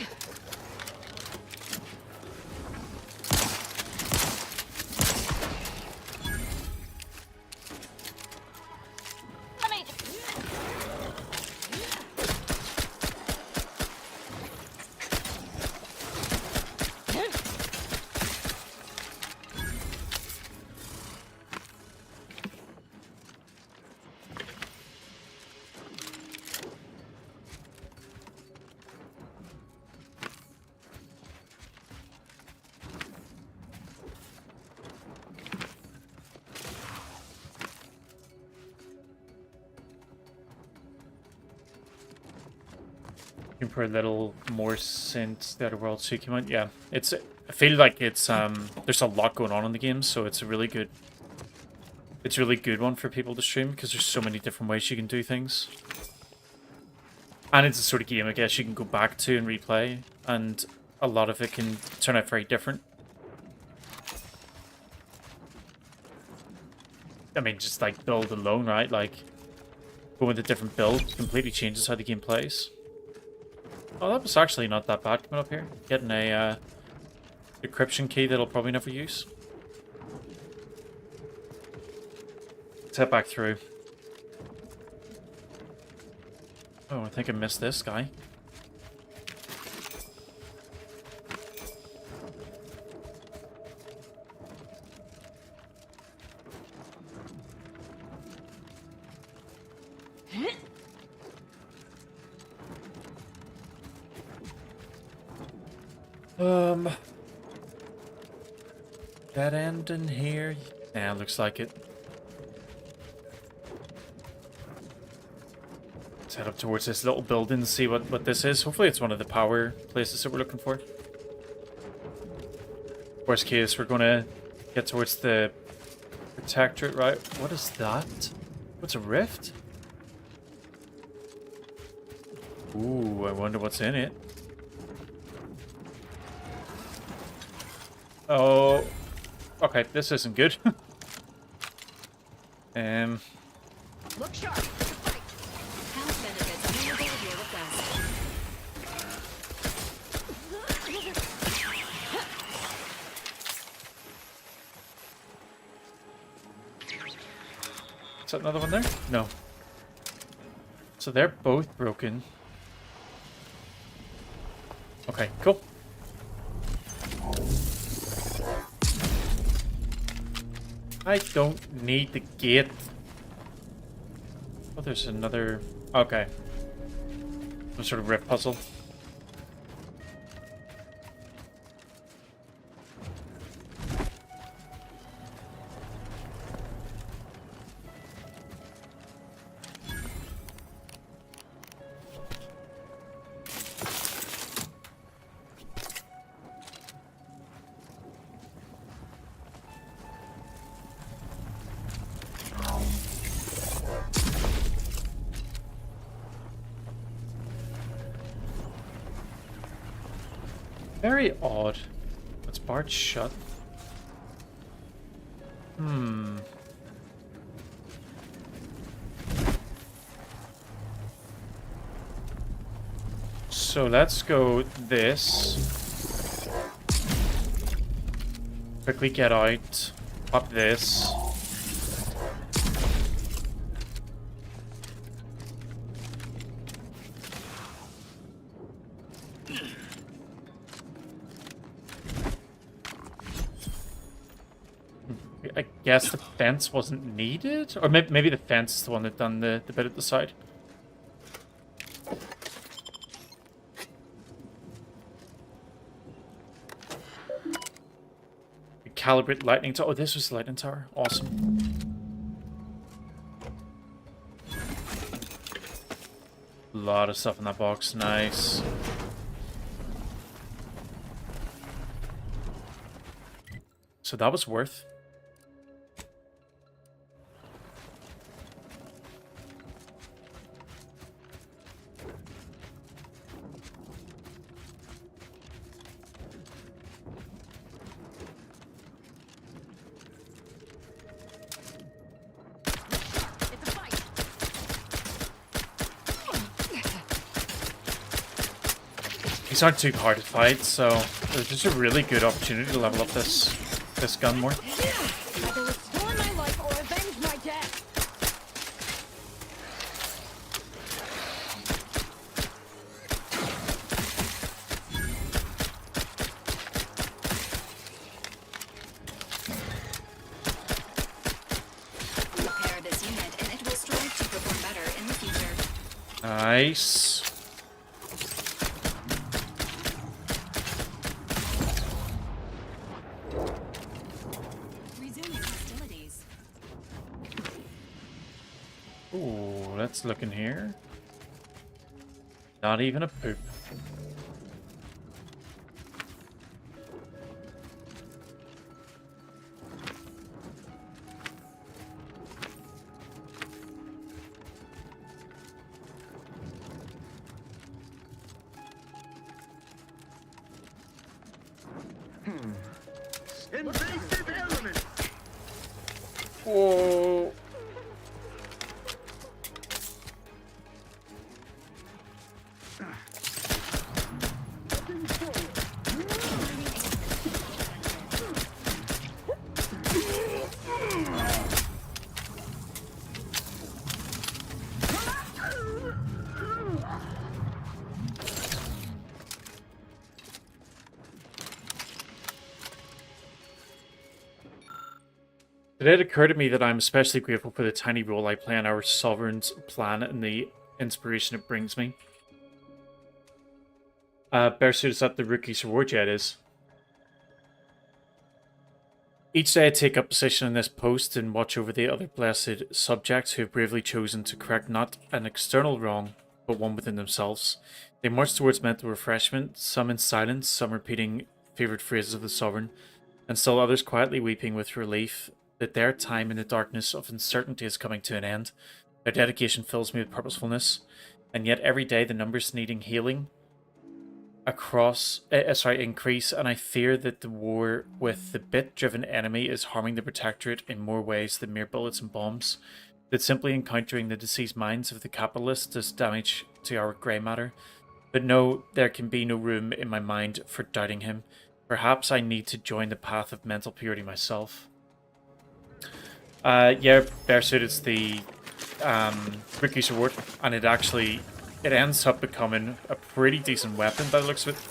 Looking for a little more since the Outer Worlds 2 came out. Yeah, it's. I feel like it's there's a lot going on in the game, so it's a really good. It's a really good one for people to stream because there's so many different ways you can do things. And it's a sort of game, I guess, you can go back to and replay, and a lot of it can turn out very different. I mean, just like build alone, right? Like, going with a different build completely changes how the game plays. Oh, that was actually not that bad coming up here. Getting a decryption key that I'll probably never use. Let's head back through. Oh, I think I missed this guy. Dead end in here? Yeah, looks like it. Let's head up towards this little building and see what this is. Hopefully it's one of the power places that we're looking for. Worst case, we're gonna get towards the protectorate, right? What is that? What's a rift? Ooh, I wonder what's in it. Oh, okay, this isn't good. Look sharp. Fight. Health benefits available at your request. Is that another one there? No. So they're both broken. Okay, cool. I don't need the gate. Oh, there's another... Okay. Some sort of rift puzzle. Very odd. It's barred shut. So let's go this. Quickly get out. Up this. I guess the fence wasn't needed? Or maybe the fence is the one that done the bit at the side. Calibrate lightning tower. Oh, this was the lightning tower. Awesome. A lot of stuff in that box. Nice. So that was worth. These aren't too hard to fight, so it's just a really good opportunity to level up this gun more. Either restore my life or avenge my death. Repair this unit and it will strive to perform better in the future. Nice. Ooh, let's look in here. Not even a poop. Invasive element! Whoa. It occurred to me that I'm especially grateful for the tiny role I play in our Sovereign's plan and the inspiration it brings me. Bearsuit, is that the rookie's reward? Yeah, it is. Each day I take up position in this post and watch over the other blessed subjects who have bravely chosen to correct not an external wrong, but one within themselves. They march towards mental refreshment, some in silence, some repeating favourite phrases of the Sovereign, and still others quietly weeping with relief that their time in the darkness of uncertainty is coming to an end. Their dedication fills me with purposefulness, and yet every day the numbers needing healing increase, and I fear that the war with the bit-driven enemy is harming the Protectorate in more ways than mere bullets and bombs. That simply encountering the diseased minds of the capitalists does damage to our grey matter. But no, there can be no room in my mind for doubting him. Perhaps I need to join the path of mental purity myself. Yeah, Bearsuit, it's the Rookie's Reward, and it ends up becoming a pretty decent weapon by the looks of it.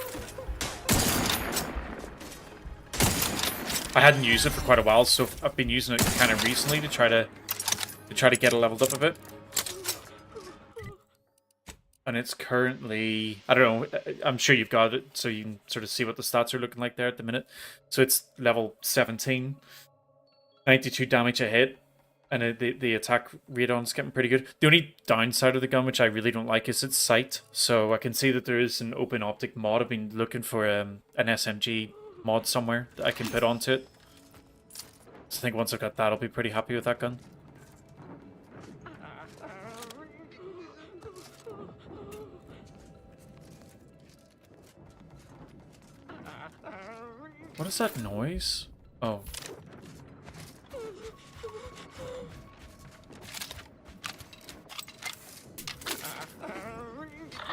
I hadn't used it for quite a while, so I've been using it kind of recently to try to get it leveled up a bit. And it's currently, I don't know, I'm sure you've got it, so you can sort of see what the stats are looking like there at the minute. So it's level 17. 92 damage a hit, and the attack rate on is getting pretty good. The only downside of the gun, which I really don't like, is its sight. So I can see that there is an open optic mod. I've been looking for an SMG mod somewhere that I can put onto it. So I think once I've got that, I'll be pretty happy with that gun. What is that noise? Oh.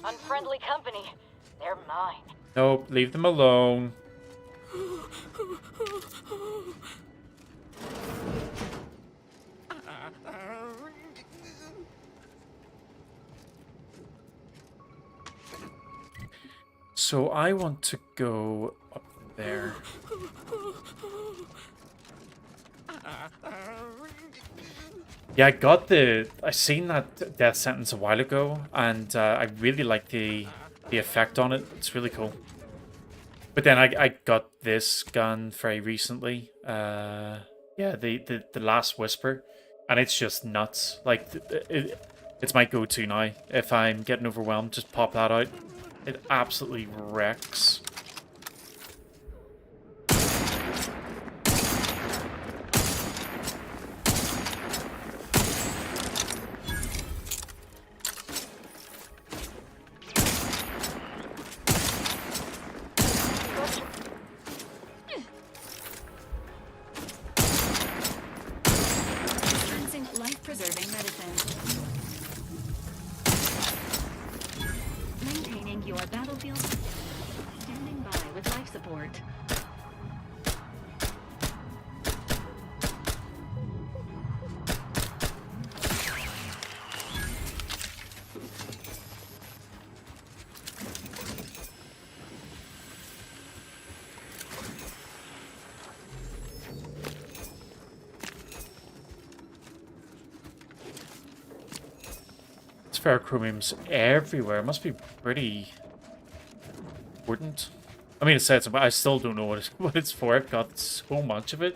Unfriendly company. They're mine. Nope, leave them alone. So I want to go up there. Yeah, I seen that death sentence a while ago, and I really like the effect on it. It's really cool. But then I got this gun very recently. Yeah, the Last Whisper, and it's just nuts. Like it's my go-to now. If I'm getting overwhelmed, just pop that out. It absolutely wrecks. Life-preserving medicine. Maintaining your battlefield. Standing by with life support. Ferrochromium's everywhere. It must be pretty important. I mean, it says, but I still don't know what it's for. I've got so much of it,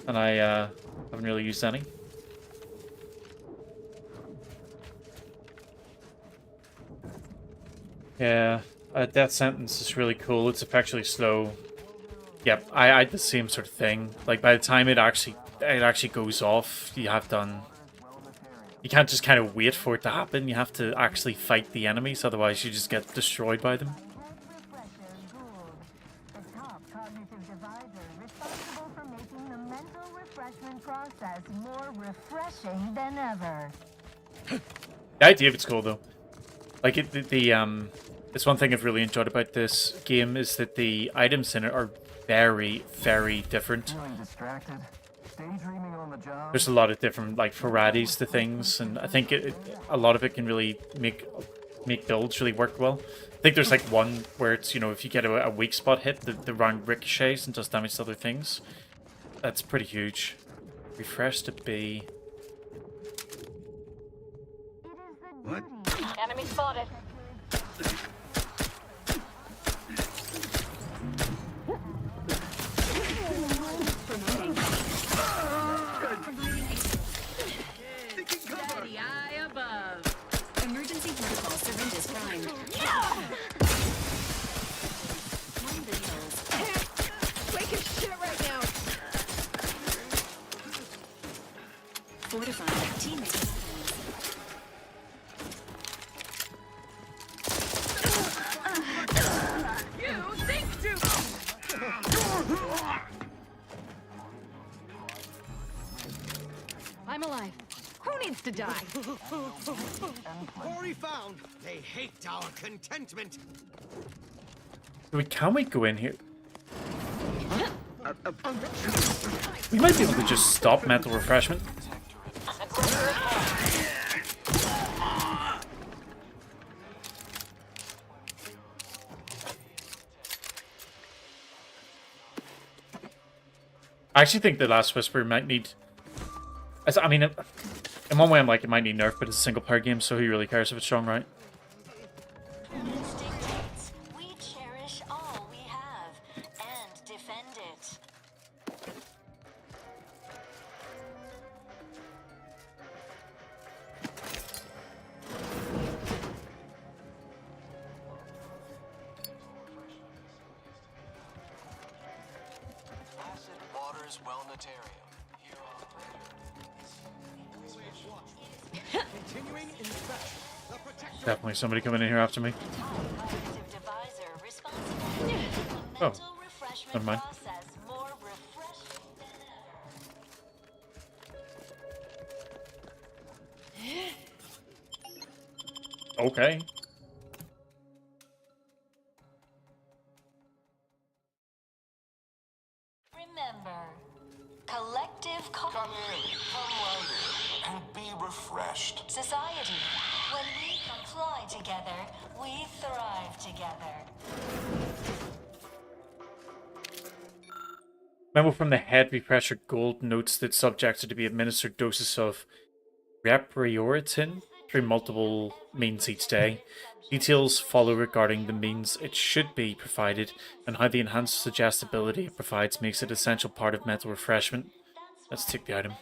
and I haven't really used any. Yeah, death sentence is really cool. It's effectually slow. Yep, I had the same sort of thing. Like by the time it actually goes off, you have done. You can't just kind of wait for it to happen. You have to actually fight the enemies, otherwise you just get destroyed by them. Process more refreshing than ever. The idea of it's cool though. Like it's one thing I've really enjoyed about this game is that the items in it are very, very different. There's a lot of different like varieties to things, and I think a lot of it can really make builds really work well. I think there's like one where it's, you know, if you get a weak spot hit, the round ricochets and does damage to other things. That's pretty huge. Refresh to B. What? Enemy spotted. Steady eye above. Emergency protocol syringes primed. Mind the hills. Break your shit right now. Fortifying teammates. You think too. I'm alive. Who needs to die? Quarry found. They hate our contentment. Can we go in here? We might be able to just stop mental refreshment. I actually think the Last Whisper might need... I mean, in one way I'm like, it might need nerf, but it's a single player game, so who really cares if it's strong, right? We cherish all we have and defend it. Waters Wellnatarium. Continuing inspection. The protector. Definitely somebody coming in here after me. Oh, never mind. Okay. Remember, collective Come in, come round here, and be refreshed. society. When we comply together, we thrive together. Memo from the head refresher gold notes that subjects are to be administered doses of reprioritin through multiple means each day. Details follow regarding the means it should be provided and how the enhanced suggestibility it provides makes it an essential part of mental refreshment. Let's take the item.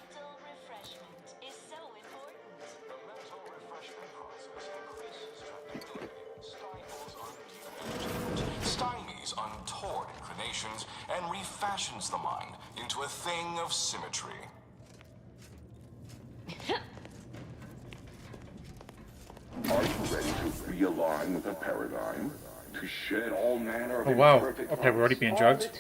Stymies untoward inclinations and refashions the mind into a thing of symmetry. Are you ready to realign with a paradigm? To shed all manner of Oh wow, imperfect okay, we're already being thoughts? drugged.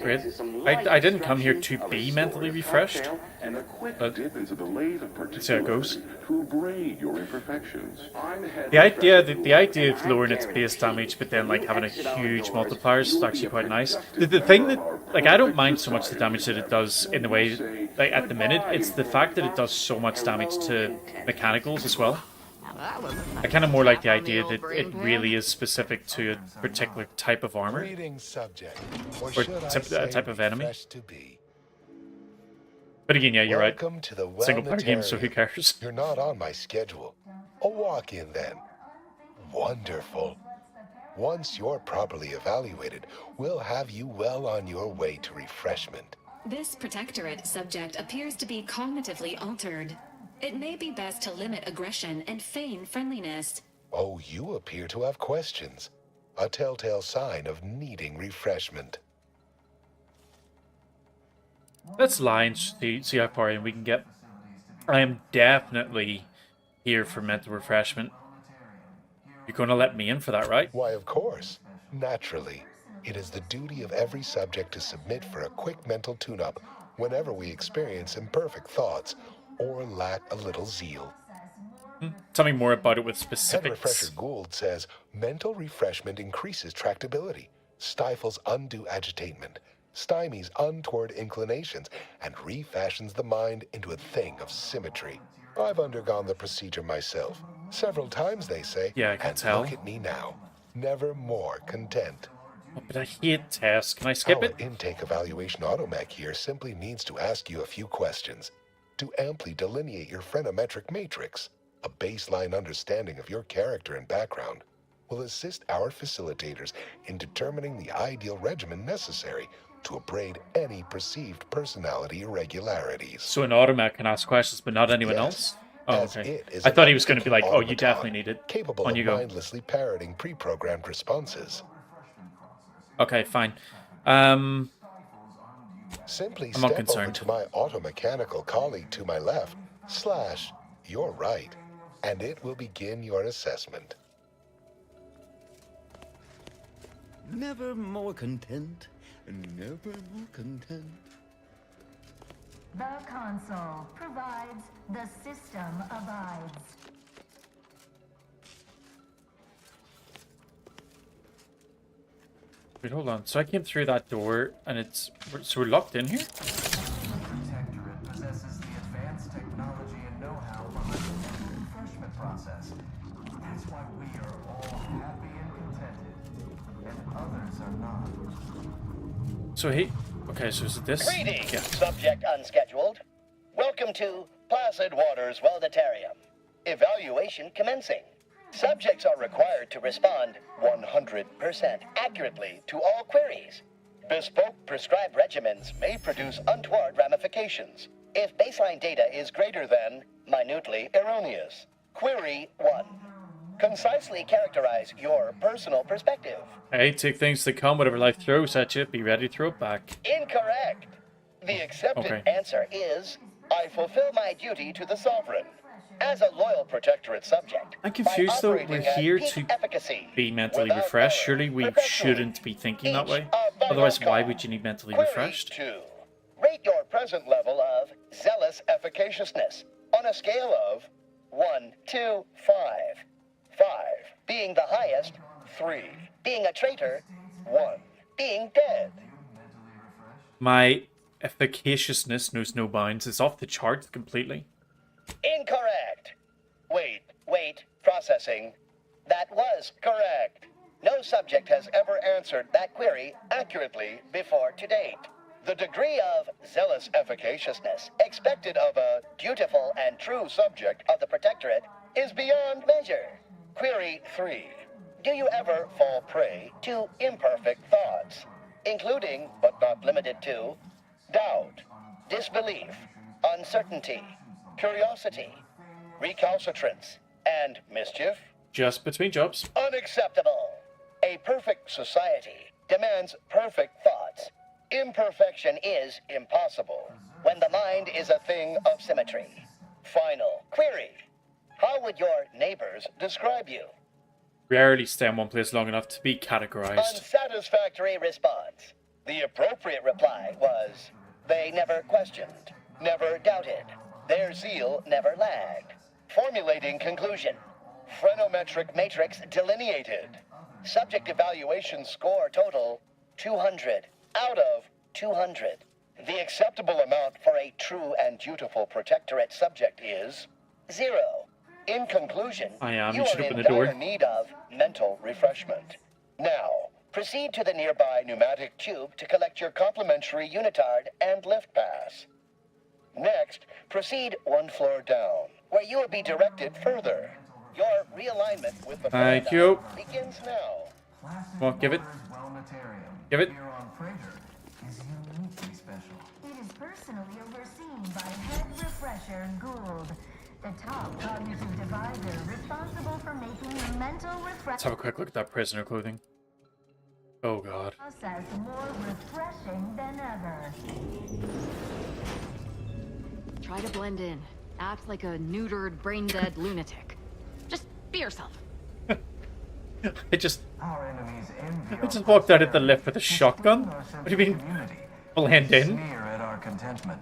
Great. I didn't come here to be mentally refreshed. And a quick But dip into the lathe of let's see how it goes. to abrade your imperfections. The idea of lowering its base damage, but then like having a huge multiplier is actually quite nice. The thing that, like, I don't mind so much the damage that it does in the way, like at the minute, it's the fact that it does so much damage to mechanicals as well. I kind of more like the idea that it really is specific to a particular type of armor or type of enemy. But again, yeah, you're right. Single player game, so who cares? You're not on my schedule. A walk-in then. Wonderful. Once you're properly evaluated, we'll have you well on your way to refreshment. This protectorate subject appears to be cognitively altered. It may be best to limit aggression and feign friendliness. Oh, you appear to have questions. a telltale sign of needing refreshment. Let's lie and see how far in we can get. I am definitely here for mental refreshment. You're going to let me in for that, right? Why, of course. Naturally. It is the duty of every subject to submit for a quick mental tune-up whenever we experience imperfect thoughts or lack a little zeal. Tell me more about it with Head specifics. refresher Gould says mental refreshment increases tractability, stifles undue agitation, stymies untoward inclinations, and refashions the mind into a thing of symmetry. I've undergone the procedure myself. Several times, they say. Yeah, I can tell. Look at me now. Never more content. Oh, but I hate tests. Can I skip Our it? intake evaluation automech here simply needs to ask you a few questions to amply delineate your phreноmetric matrix. A baseline understanding of your character and background will assist our facilitators in determining the ideal regimen necessary to abrade any perceived personality irregularities. So an automat can ask questions, but not anyone else? Oh, as okay. it is I an thought he was going to be like, oh, you automaton definitely need it. capable On of you go. mindlessly parroting pre-programmed responses. Okay, fine. Simply I'm not step over concerned. to my automechanical colleague to my left, / your right, and it will begin your assessment. Never more content, never more content. The console provides, the system abides. Wait, hold on. So I came through that door, and it's... So we're locked in here? Protectorate possesses the advanced technology and know-how behind the refreshment process. That's why we are all happy and contented, and others are not. So hey... Okay, so is it this? Greetings, Yeah. subject unscheduled. Welcome to Placid Waters Welditarium. Evaluation commencing. Subjects are required to respond 100% accurately to all queries. Bespoke prescribed regimens may produce untoward ramifications if baseline data is greater than minutely erroneous. Query 1. Concisely characterize your personal perspective. Hey, take things to come, whatever life throws at you, be ready to throw it back. Incorrect. The accepted Okay. answer is, I fulfill my duty to the Sovereign. As a loyal Protectorate subject, I'm confused though, operating we're at here peak to efficacy, be mentally without refreshed. error, Surely we perpetually. shouldn't be thinking that way. Vital Otherwise, why call. would you need mentally Query refreshed? 2. Rate your present level of zealous efficaciousness on a scale of 1 to 5. 5 being the highest, 3 being a traitor, 1 being dead. My efficaciousness knows no bounds. It's off the charts completely. Incorrect. Wait, processing. That was correct. No subject has ever answered that query accurately before to date. The degree of zealous efficaciousness expected of a dutiful and true subject of the Protectorate is beyond measure. Query 3. Do you ever fall prey to imperfect thoughts, including, but not limited to, doubt, disbelief, uncertainty, curiosity, recalcitrance, and mischief? Just between jobs. Unacceptable. A perfect society demands perfect thoughts. Imperfection is impossible when the mind is a thing of symmetry. Final query. How would your neighbors describe you? Rarely stay in one place long enough to be categorized. Unsatisfactory response. The appropriate reply was, they never questioned, never doubted. Their zeal never lagged. Formulating conclusion. Phreноmetric matrix delineated. Subject evaluation score total 200 out of 200. The acceptable amount for a true and dutiful Protectorate subject is 0. In conclusion, I am. you You should are open in the door. dire need of mental refreshment. Now, proceed to the nearby pneumatic tube to collect your complimentary unitard and lift pass. Next, proceed one floor down, where you will be directed further. Your realignment with the Thank paradigm you. begins now. Come on, give it. Give it. Here on Praetor is uniquely special. It is personally overseen by Head Refresher Gould, the top cognitive divisor responsible for making mental Let's refresh. have a quick look at that prisoner clothing. Oh god. Process more refreshing than ever. Try to blend in. Act like a neutered, brain-dead lunatic. Just be yourself. I just Our enemies envy I just walked out of the lift with a shotgun. What do you mean blend in? sneer at our contentment.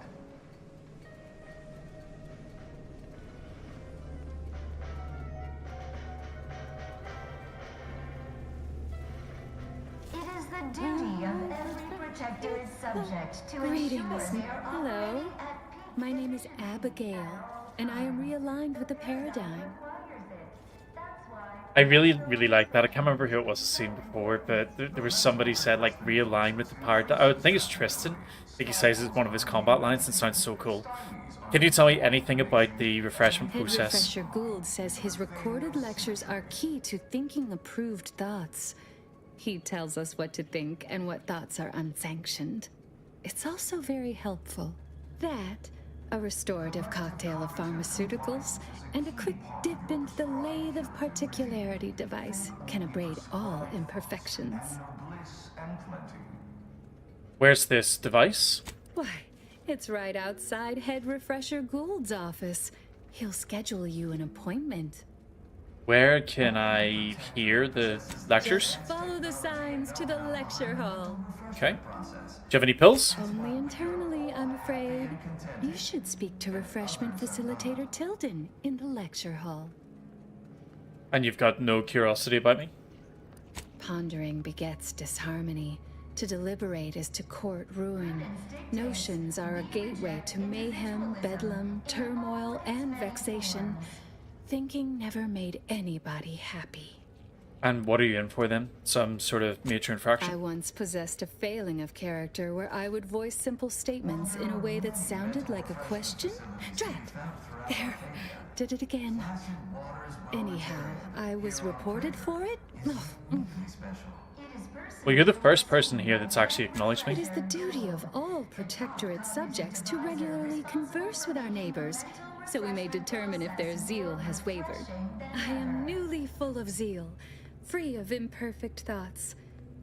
It is the duty of every protectorate subject to Greetings. ensure they are Hello. operating at My name is Abigail, and I am realigned with the paradigm. I really like that. I can't remember who it was I've seen before, but there was somebody said like realign with the paradigm. I think it's Tristan. I think he says it's one of his combat lines and sounds so cool. Can you tell me anything about the refreshment Head process? Refresher Gould says his recorded lectures are key to thinking approved thoughts. He tells us what to think and what thoughts are unsanctioned. It's also very helpful. That, a restorative cocktail of pharmaceuticals, and a quick dip into the lathe of particularity device can abrade all imperfections. Where's this device? Why, it's right outside Head Refresher Gould's office. He'll schedule you an appointment. Where can I hear the lectures? Just follow the signs to the lecture hall. Okay. Do you have any pills? Only internally, I'm afraid. You should speak to refreshment facilitator Tilden in the lecture hall. And you've got no curiosity about me? Pondering begets disharmony. To deliberate is to court ruin. Notions are a gateway to mayhem, bedlam, turmoil, and vexation. Thinking never made anybody happy. And what are you in for then? Some sort of major infraction? I once possessed a failing of character where I would voice simple statements in a way that sounded like a question. Drat! There. Did it again. Anyhow, I was reported for it? Well, you're the first person here that's actually acknowledged me. It is the duty of all protectorate subjects to regularly converse with our neighbors, so we may determine if their zeal has wavered. I am newly full of zeal, free of imperfect thoughts.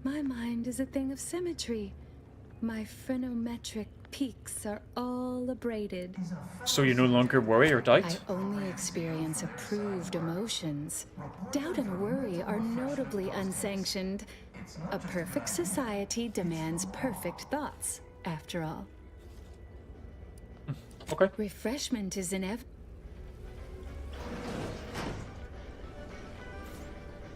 My mind is a thing of symmetry. My phrenometric peaks are all abraded. So you no longer worry or doubt? I only experience approved emotions. Doubt and worry are notably unsanctioned. A perfect society demands perfect thoughts, after all. Okay. Refreshment is inevitable.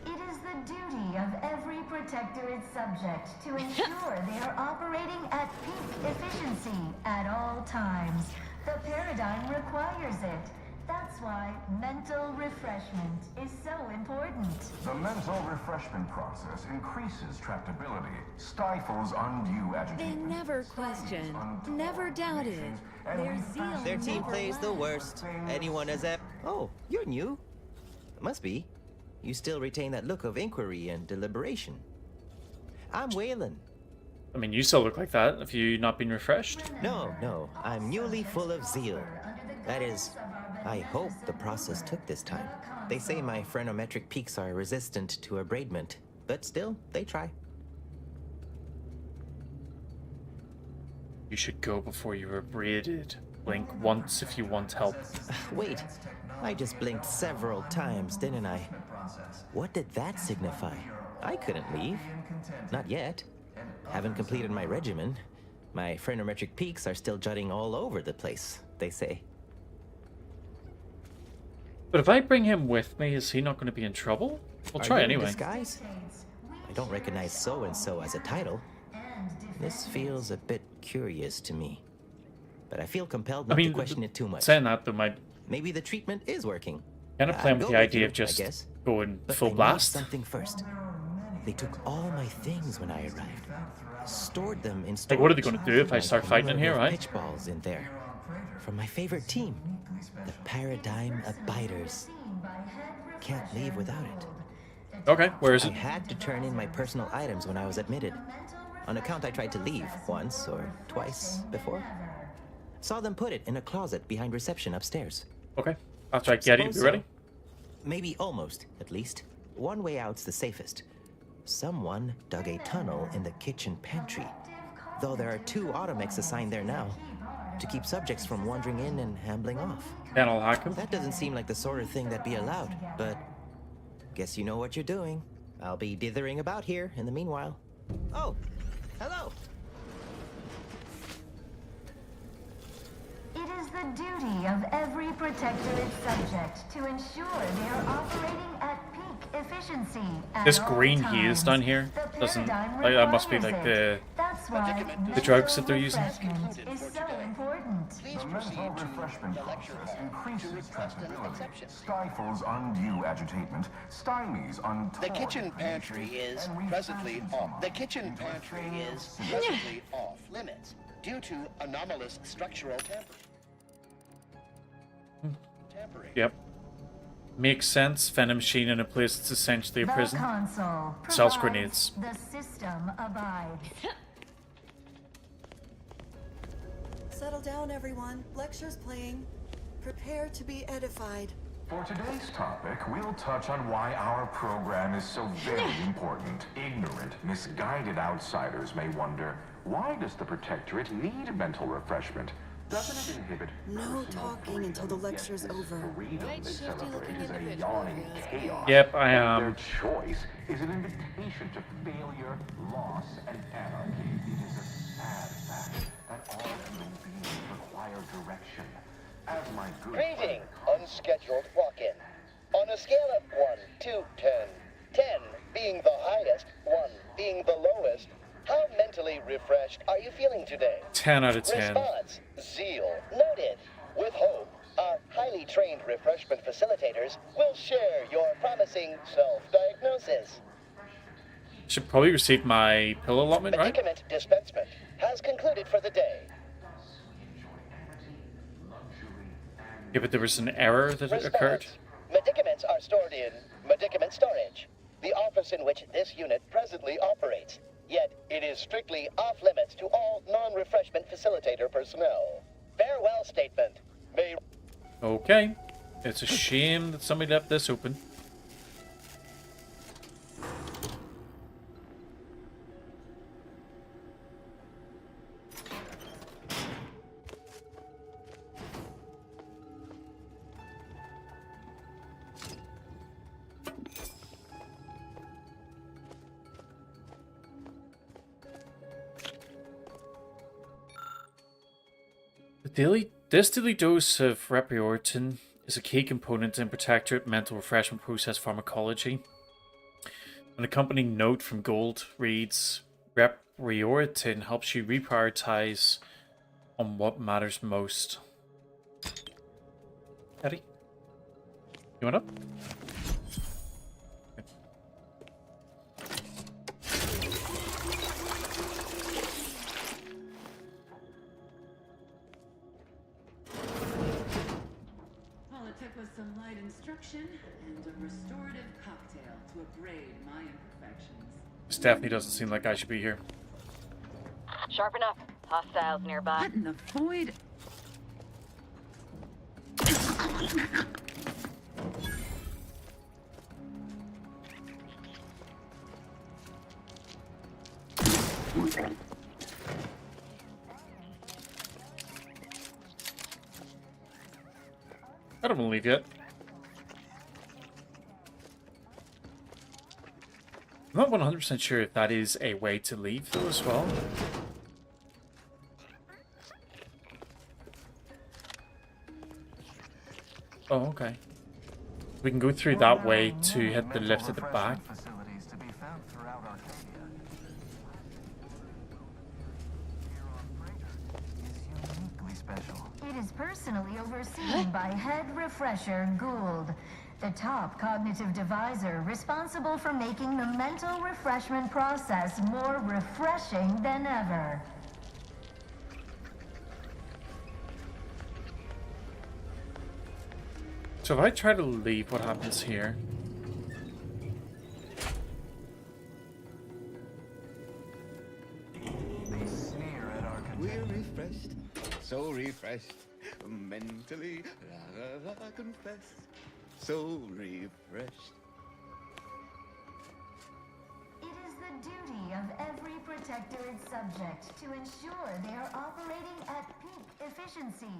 It is the duty of every protectorate subject to ensure they are operating at peak efficiency at all times. The paradigm requires it. That's why mental refreshment is so important. The mental refreshment process increases tractability, stifles undue They agitation. never questioned, never doubted. Their zeal Their team never plays the lacked. worst. Anyone has that? Oh, you're new. Must be. You still retain that look of inquiry and deliberation. I'm Waylon. I mean, you still look like that. Have you not been refreshed? No. I'm newly full of zeal. That is, I hope the process took this time. They say my phrenometric peaks are resistant to abradement, but still, they try. You should go before you are abraded. Blink once if you want help. Wait, I just blinked several times, didn't I? What did that signify? I couldn't leave. Not yet. Haven't completed my regimen. My phrenometric peaks are still jutting all over the place, they say. But if I bring him with me, is he not going to be in trouble? We'll Are try you in anyway. disguise? I don't recognize so-and-so as a title. This feels a bit curious to me. But I feel compelled not to question it too much. Saying that, though, might Maybe the treatment is working. kind of playing with Go the idea you, of just I guess. going But full I need blast. something first. They took all my things when I arrived. Stored them in storage. Like, what are they going to do if I Like start fighting in here, innumerable right? Pitch balls in there. From my favorite team, the Paradigm Abiders. Can't leave without it. Okay, where is I it? had to turn in my personal items when I was admitted. On account I tried to leave once or twice before. Saw them put it in a closet behind reception upstairs. Okay, after I get it, Suppose you so. ready? Maybe almost, at least. One way out's the safest. Someone dug a tunnel in the kitchen pantry, though there are 2 automechs assigned there now to keep subjects from wandering in and ambling off. Then I'll hack him. That doesn't seem like the sort of thing that'd be allowed, but guess you know what you're doing. I'll be dithering about here in the meanwhile. Oh, hello. It is the duty of every protectorate subject to ensure they are operating at peak efficiency at This all green times. he is down here The doesn't. paradigm Like, that must be requires like it. That's why the drugs that they're using. refreshment is so important. The mental refreshment process increases tractability, stifles undue agitatement, stymies untoward. The kitchen pantry is presently off. The kitchen pantry is presently off limits due to anomalous structural tampering. Yep. Makes sense. Venom machine in a place that's essentially a prison. The console Sells provides grenades. The system abides. Settle down, everyone. Lecture's playing. Prepare to be edified. For today's topic, we'll touch on why our program is so very important. Ignorant, misguided outsiders may wonder, why does the Protectorate need mental refreshment? Doesn't it inhibit No talking until the lecture's over. freedom they celebrate is a yawning chaos? Yep, I am. Their choice is an invitation to failure, loss, and anarchy. It is a sad fact that all human beings require direction. As my good Greeting, unscheduled walk-in. On a scale of 1 to 10, 10 being the highest, 1 being the lowest, how mentally refreshed are you feeling today? 10 out of 10. Response, zeal. Noted. With hope, our highly trained refreshment facilitators will share your promising self-diagnosis. Should probably receive my pill allotment, right? Medicament dispensement has concluded for the day. Yeah, but there was an error that Response. occurred. Medicaments are stored in medicament storage, the office in which this unit presently operates. Yet, it is strictly off-limits to all non-refreshment facilitator personnel. Farewell statement. May... Okay. It's a shame that somebody left this open. This daily dose of Repriortin is a key component in Protectorate mental refreshment process pharmacology. An accompanying note from Gold reads, Repriortin helps you reprioritize on what matters most. Eddie? You want up? Was some light instruction and a restorative cocktail to abrade my imperfections. Stephanie doesn't seem like I should be here. Sharpen up. Hostiles nearby. What in the void? I don't want to leave yet. I'm not 100% sure if that is a way to leave though as well. Oh, okay. We can go through that way to hit the lift at the back. Facilities to be found throughout Arcadia. Here on Freighter is uniquely special. It is personally overseen by Head Refresher Gould, the top cognitive deviser responsible for making the mental refreshment process more refreshing than ever. So if I try to leave, what happens here? They sneer at our We're refreshed, so refreshed, mentally, I confess, so refreshed. It duty of every protectorate subject to ensure they are operating at peak efficiency.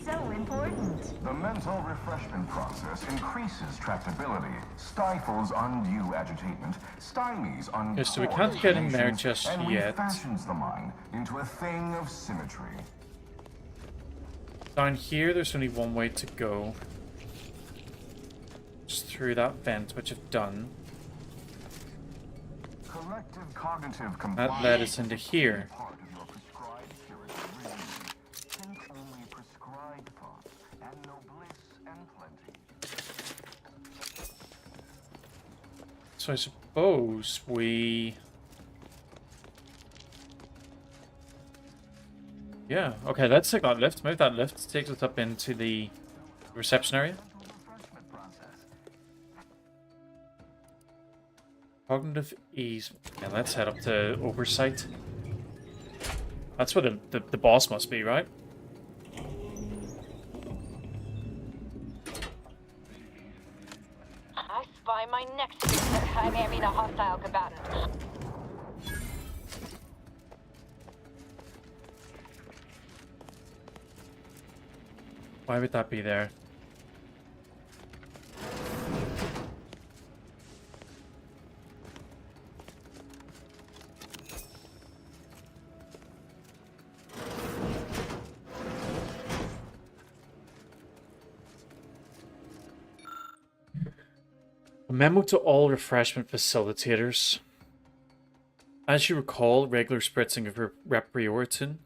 So important. The mental refreshment process increases tractability, stifles undue agitation, stymies Okay, so we untoward can't get in there creations, just and yet. refashions the mind into a thing of symmetry. Down here, there's only one way to go. Just through that vent, which I've done. Collective cognitive That led us into here. So I suppose we... Yeah, okay, let's take that lift. Move that lift. It takes us up into the reception area. Cognitive ease. Yeah, let's head up to oversight. That's what the boss must be, right? I spy my next visitor. I mean a hostile combatant. Why would that be there? A memo to all refreshment facilitators. As you recall, regular spritzing of Reprioritin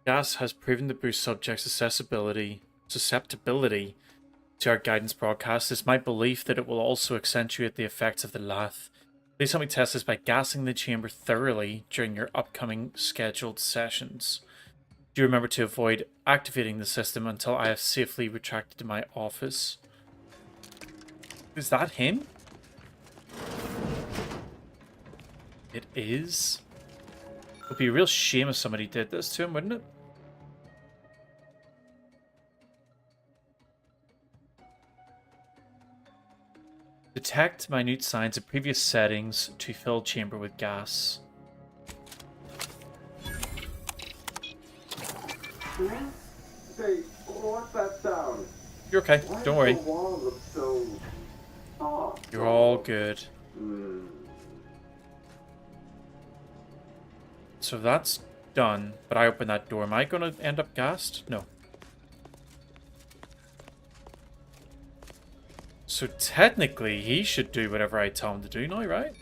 gas has proven to boost subjects' susceptibility to our guidance broadcast. It's my belief that it will also accentuate the effects of the lath. Please help me test this by gassing the chamber thoroughly during your upcoming scheduled sessions. Do remember to avoid activating the system until I have safely retracted to my office. Is that him? It is. It would be a real shame if somebody did this to him, wouldn't it? Detect minute signs of previous settings to fill chamber with gas. Say, what's that sound? You're okay. Why Don't worry. does the wall look so soft? You're all good. So that's done, but I opened that door. Am I going to end up gassed? No. So technically, he should do whatever I tell him to do now, right?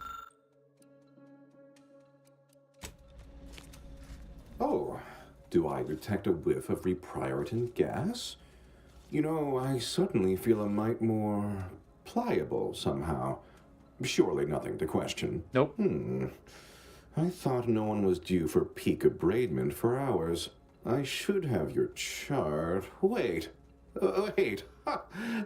Oh, do I detect a whiff of reprioritin gas? You know, I suddenly feel a mite more pliable somehow. Surely nothing to question. Nope. I thought no one was due for peak abradement for hours. I should have your chart. Wait. Wait. Ha!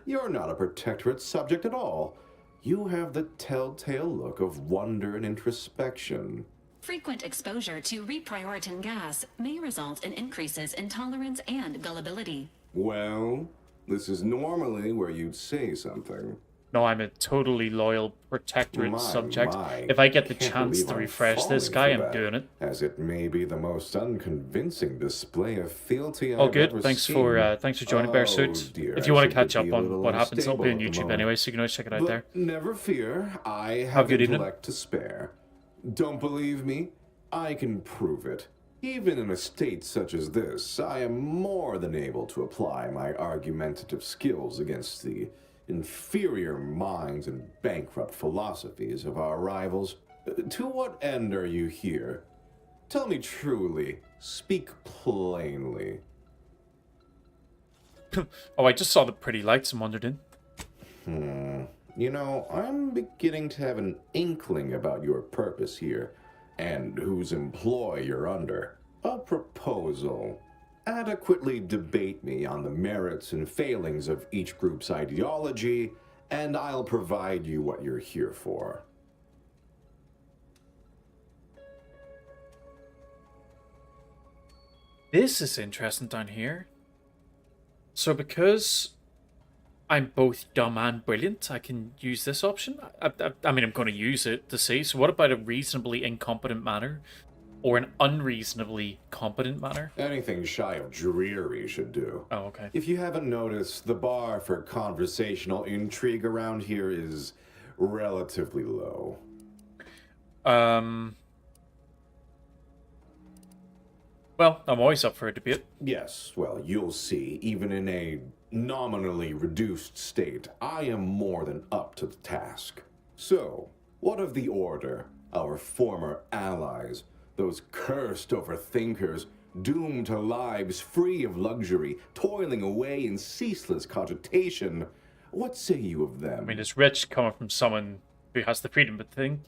You're not a protectorate subject at all. You have the telltale look of wonder and introspection. Frequent exposure to reprioritin gas may result in increases in tolerance and gullibility. Well, this is normally where you'd say something. No, I'm a totally loyal protectorate subject. My, If I get the can't chance believe to I'm refresh this falling guy, for I'm that, doing it. As it may be the most unconvincing display of fealty Oh, I've good. ever Thanks seen. for joining, Bearsuit. Dear, If you I want to seem catch up be a on little what happens, it'll be on unstable at the YouTube moment. anyway, so you can always check it out But there. never fear, I Have have a good evening. intellect to spare. Don't believe me? I can prove it. Even in a state such as this, I am more than able to apply my argumentative skills against the inferior minds and bankrupt philosophies of our rivals. To what end are you here? Tell me truly. Speak plainly. Oh, I just saw the pretty lights and wandered in. You know, I'm beginning to have an inkling about your purpose here, and whose employ you're under. A proposal. Adequately debate me on the merits and failings of each group's ideology, and I'll provide you what you're here for. This is interesting down here. So because I'm both dumb and brilliant, I can use this option. I mean, I'm going to use it to see. So what about a reasonably incompetent manner? Or an unreasonably competent manner? Anything shy of dreary should do. Oh, okay. If you haven't noticed, the bar for conversational intrigue around here is relatively low. Well, I'm always up for a debate. Yes, well, you'll see. Even in a nominally reduced state, I am more than up to the task. So, what of the Order, our former allies, those cursed overthinkers, doomed to lives free of luxury, toiling away in ceaseless cogitation? What say you of them? I mean, it's rich coming from someone who has the freedom to think,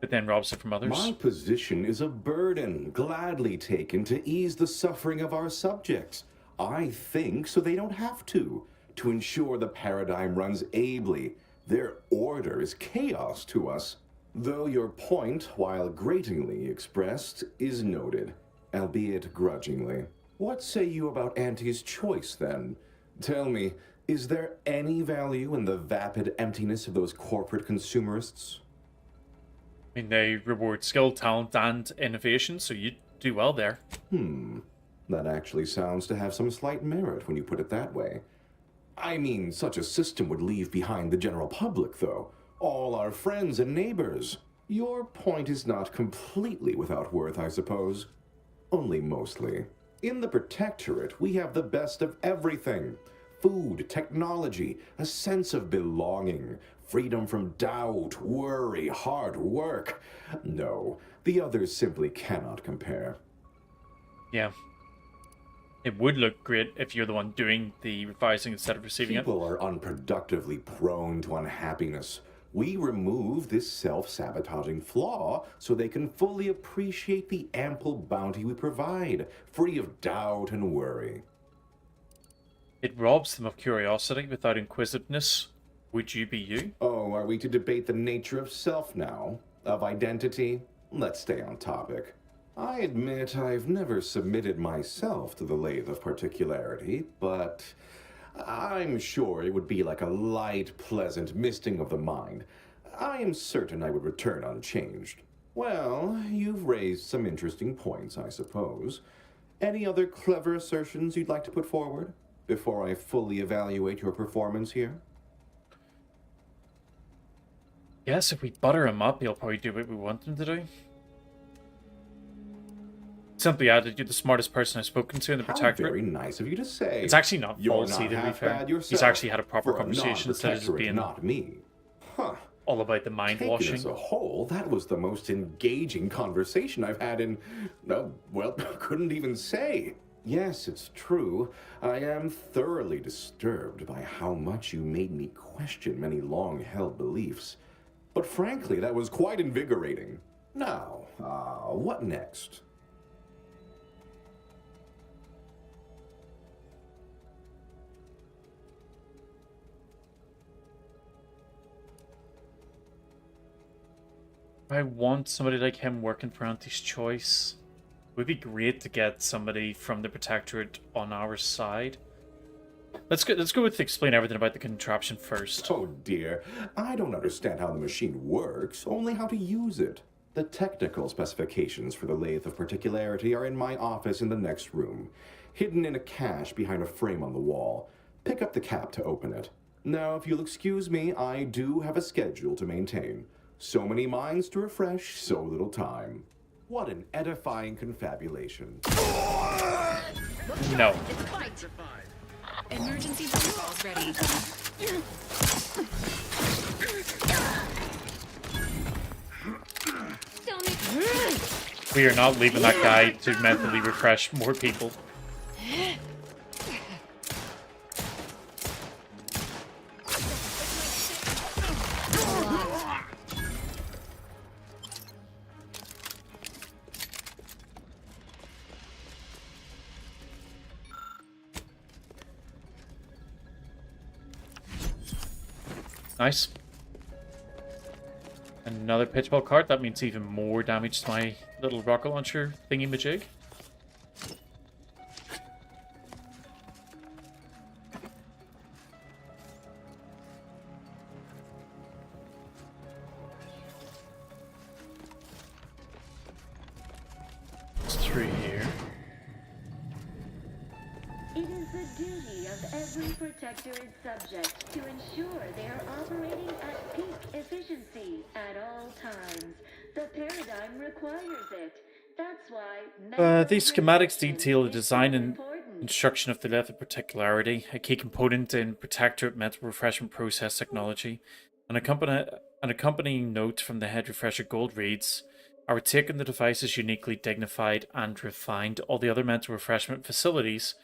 but then robs it from others. My position is a burden, gladly taken to ease the suffering of our subjects. I think so they don't have to ensure the paradigm runs ably. Their order is chaos to us. Though your point, while gratingly expressed, is noted, albeit grudgingly. What say you about Aunties' choice, then? Tell me, is there any value in the vapid emptiness of those corporate consumerists? I mean, they reward skill, talent, and innovation, so you do well there. That actually sounds to have some slight merit when you put it that way. I mean, such a system would leave behind the general public, though. All our friends and neighbors. Your point is not completely without worth, I suppose. Only mostly. In the Protectorate, we have the best of everything. Food, technology, a sense of belonging, freedom from doubt, worry, hard work. No, the others simply cannot compare. Yeah. It would look great if you're the one doing the revising instead of receiving it. People are unproductively prone to unhappiness. We remove this self-sabotaging flaw so they can fully appreciate the ample bounty we provide, free of doubt and worry. It robs them of curiosity without inquisitiveness. Would you be you? Oh, are we to debate the nature of self now? Of identity? Let's stay on topic. I admit I've never submitted myself to the lathe of particularity, but I'm sure it would be like a light, pleasant misting of the mind. I am certain I would return unchanged. Well, you've raised some interesting points, I suppose. Any other clever assertions you'd like to put forward before I fully evaluate your performance here? Yes, if we butter him up, he'll probably do what we want him to do. Simply added, you're the smartest person I've spoken to in the Protectorate. Very nice of you to say. It's actually not You're falsy, not to be half fair. bad yourself. He's actually had a proper For conversation instead of just non-protectorate, being not me. Huh. all about the mind Taken washing. as a whole, that was the most engaging conversation I've had in, well, couldn't even say. Yes, it's true. I am thoroughly disturbed by how much you made me question many long-held beliefs. But frankly, that was quite invigorating. Now, what next? I want somebody like him working for Auntie's Choice. It would be great to get somebody from the Protectorate on our side. Let's go with explain everything about the contraption first. Oh dear, I don't understand how the machine works, only how to use it. The technical specifications for the lathe of particularity are in my office in the next room, hidden in a cache behind a frame on the wall. Pick up the cap to open it. Now, if you'll excuse me, I do have a schedule to maintain. So many minds to refresh, so little time. What an edifying confabulation. No. Emergency protocols ready. We are not leaving that guy to mentally refresh more people. Nice. Another pitchball card. That means even more damage to my little rocket launcher thingy-majig. through here. It is the duty of every protectorate subject to ensure they are operating at peak efficiency at all times. The paradigm requires it. That's why These schematics detail the design and construction of the level of particularity, a key component in protectorate mental refreshment process technology. An accompanying note from the head refresher gold reads, "Our take on the device is uniquely dignified and refined. All the other mental refreshment facilities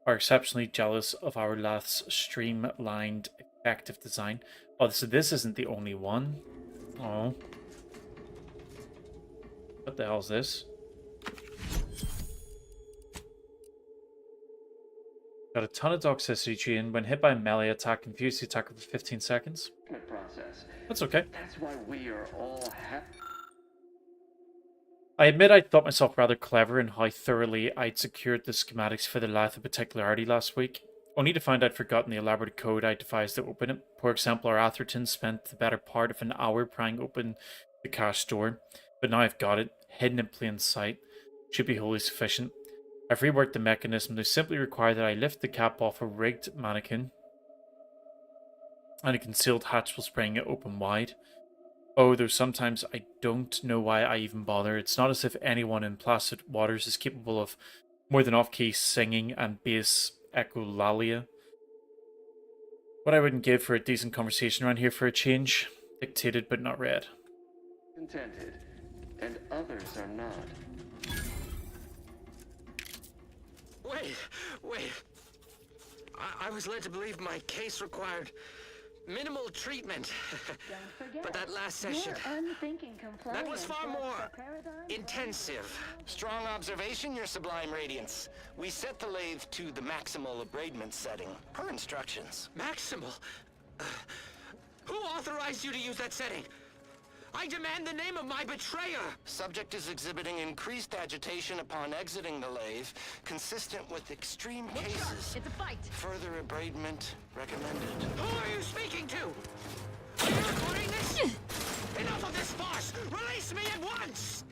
are exceptionally jealous of our Lath's streamlined, effective design." Oh, so this isn't the only one. Oh. What the hell is this? Got a ton of toxicity gene. When hit by a melee attack, confuse the attacker for 15 seconds. That's okay. That's why we are all I admit I thought myself rather clever in how thoroughly I'd secured the schematics for the Lath of Particularity last week, only to find I'd forgotten the elaborate code I devised to open it. For example, our Atherton spent the better part of an hour prying open the cache door, but now I've got it, hidden in plain sight. Should be wholly sufficient. I've reworked the mechanism to simply require that I lift the cap off a rigged mannequin, and a concealed hatch will spring it open wide. Oh, though sometimes I don't know why I even bother. It's not as if anyone in placid waters is capable of more than off-key singing and bass echolalia. What I wouldn't give for a decent conversation around here for a change. Dictated but not read. contented, and others are not. Wait. I was led to believe my case required minimal treatment. But that last session, that was far more intensive. Strong observation, Your Sublime Radiance. We set the lathe to the maximal abradement setting, per instructions. Maximal? Who authorized you to use that setting? I demand the name of my betrayer! Subject is exhibiting increased agitation upon exiting the lathe, consistent with extreme cases. It's a fight! Further abradement recommended. Who are you speaking to? Are you recording this? Enough of this farce! Release me at once!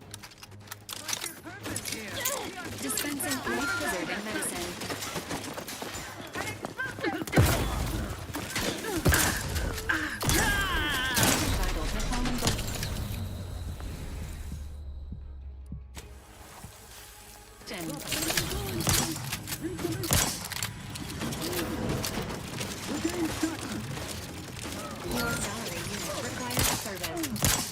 Dispensing life-preserving medicine. Vital performance. Your salary unit requires service.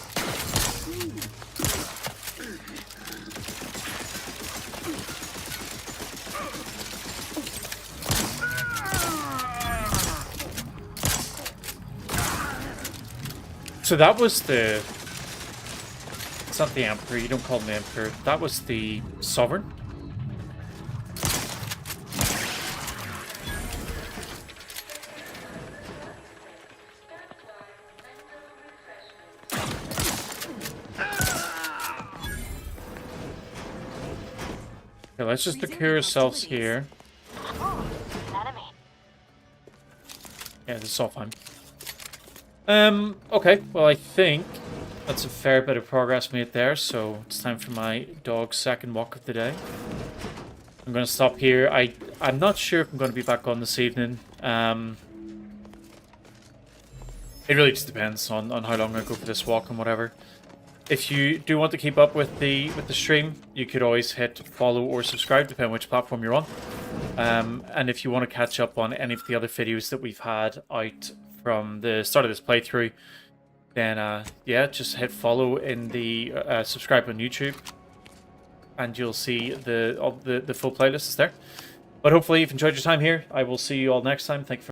So that was the... It's not the Emperor, you don't call him the Emperor. That was the Sovereign. Okay, let's just secure ourselves here. Yeah, this is all fine. Okay, well I think that's a fair bit of progress made there, so it's time for my dog's second walk of the day. I'm going to stop here. I'm not sure if I'm going to be back on this evening. It really just depends on how long I go for this walk and whatever. If you do want to keep up with the stream, you could always hit follow or subscribe, depending on which platform you're on. And if you want to catch up on any of the other videos that we've had out from the start of this playthrough, then yeah, just hit follow in the subscribe on YouTube, and you'll see the full playlist is there. But hopefully you've enjoyed your time here. I will see you all next time. Thank you for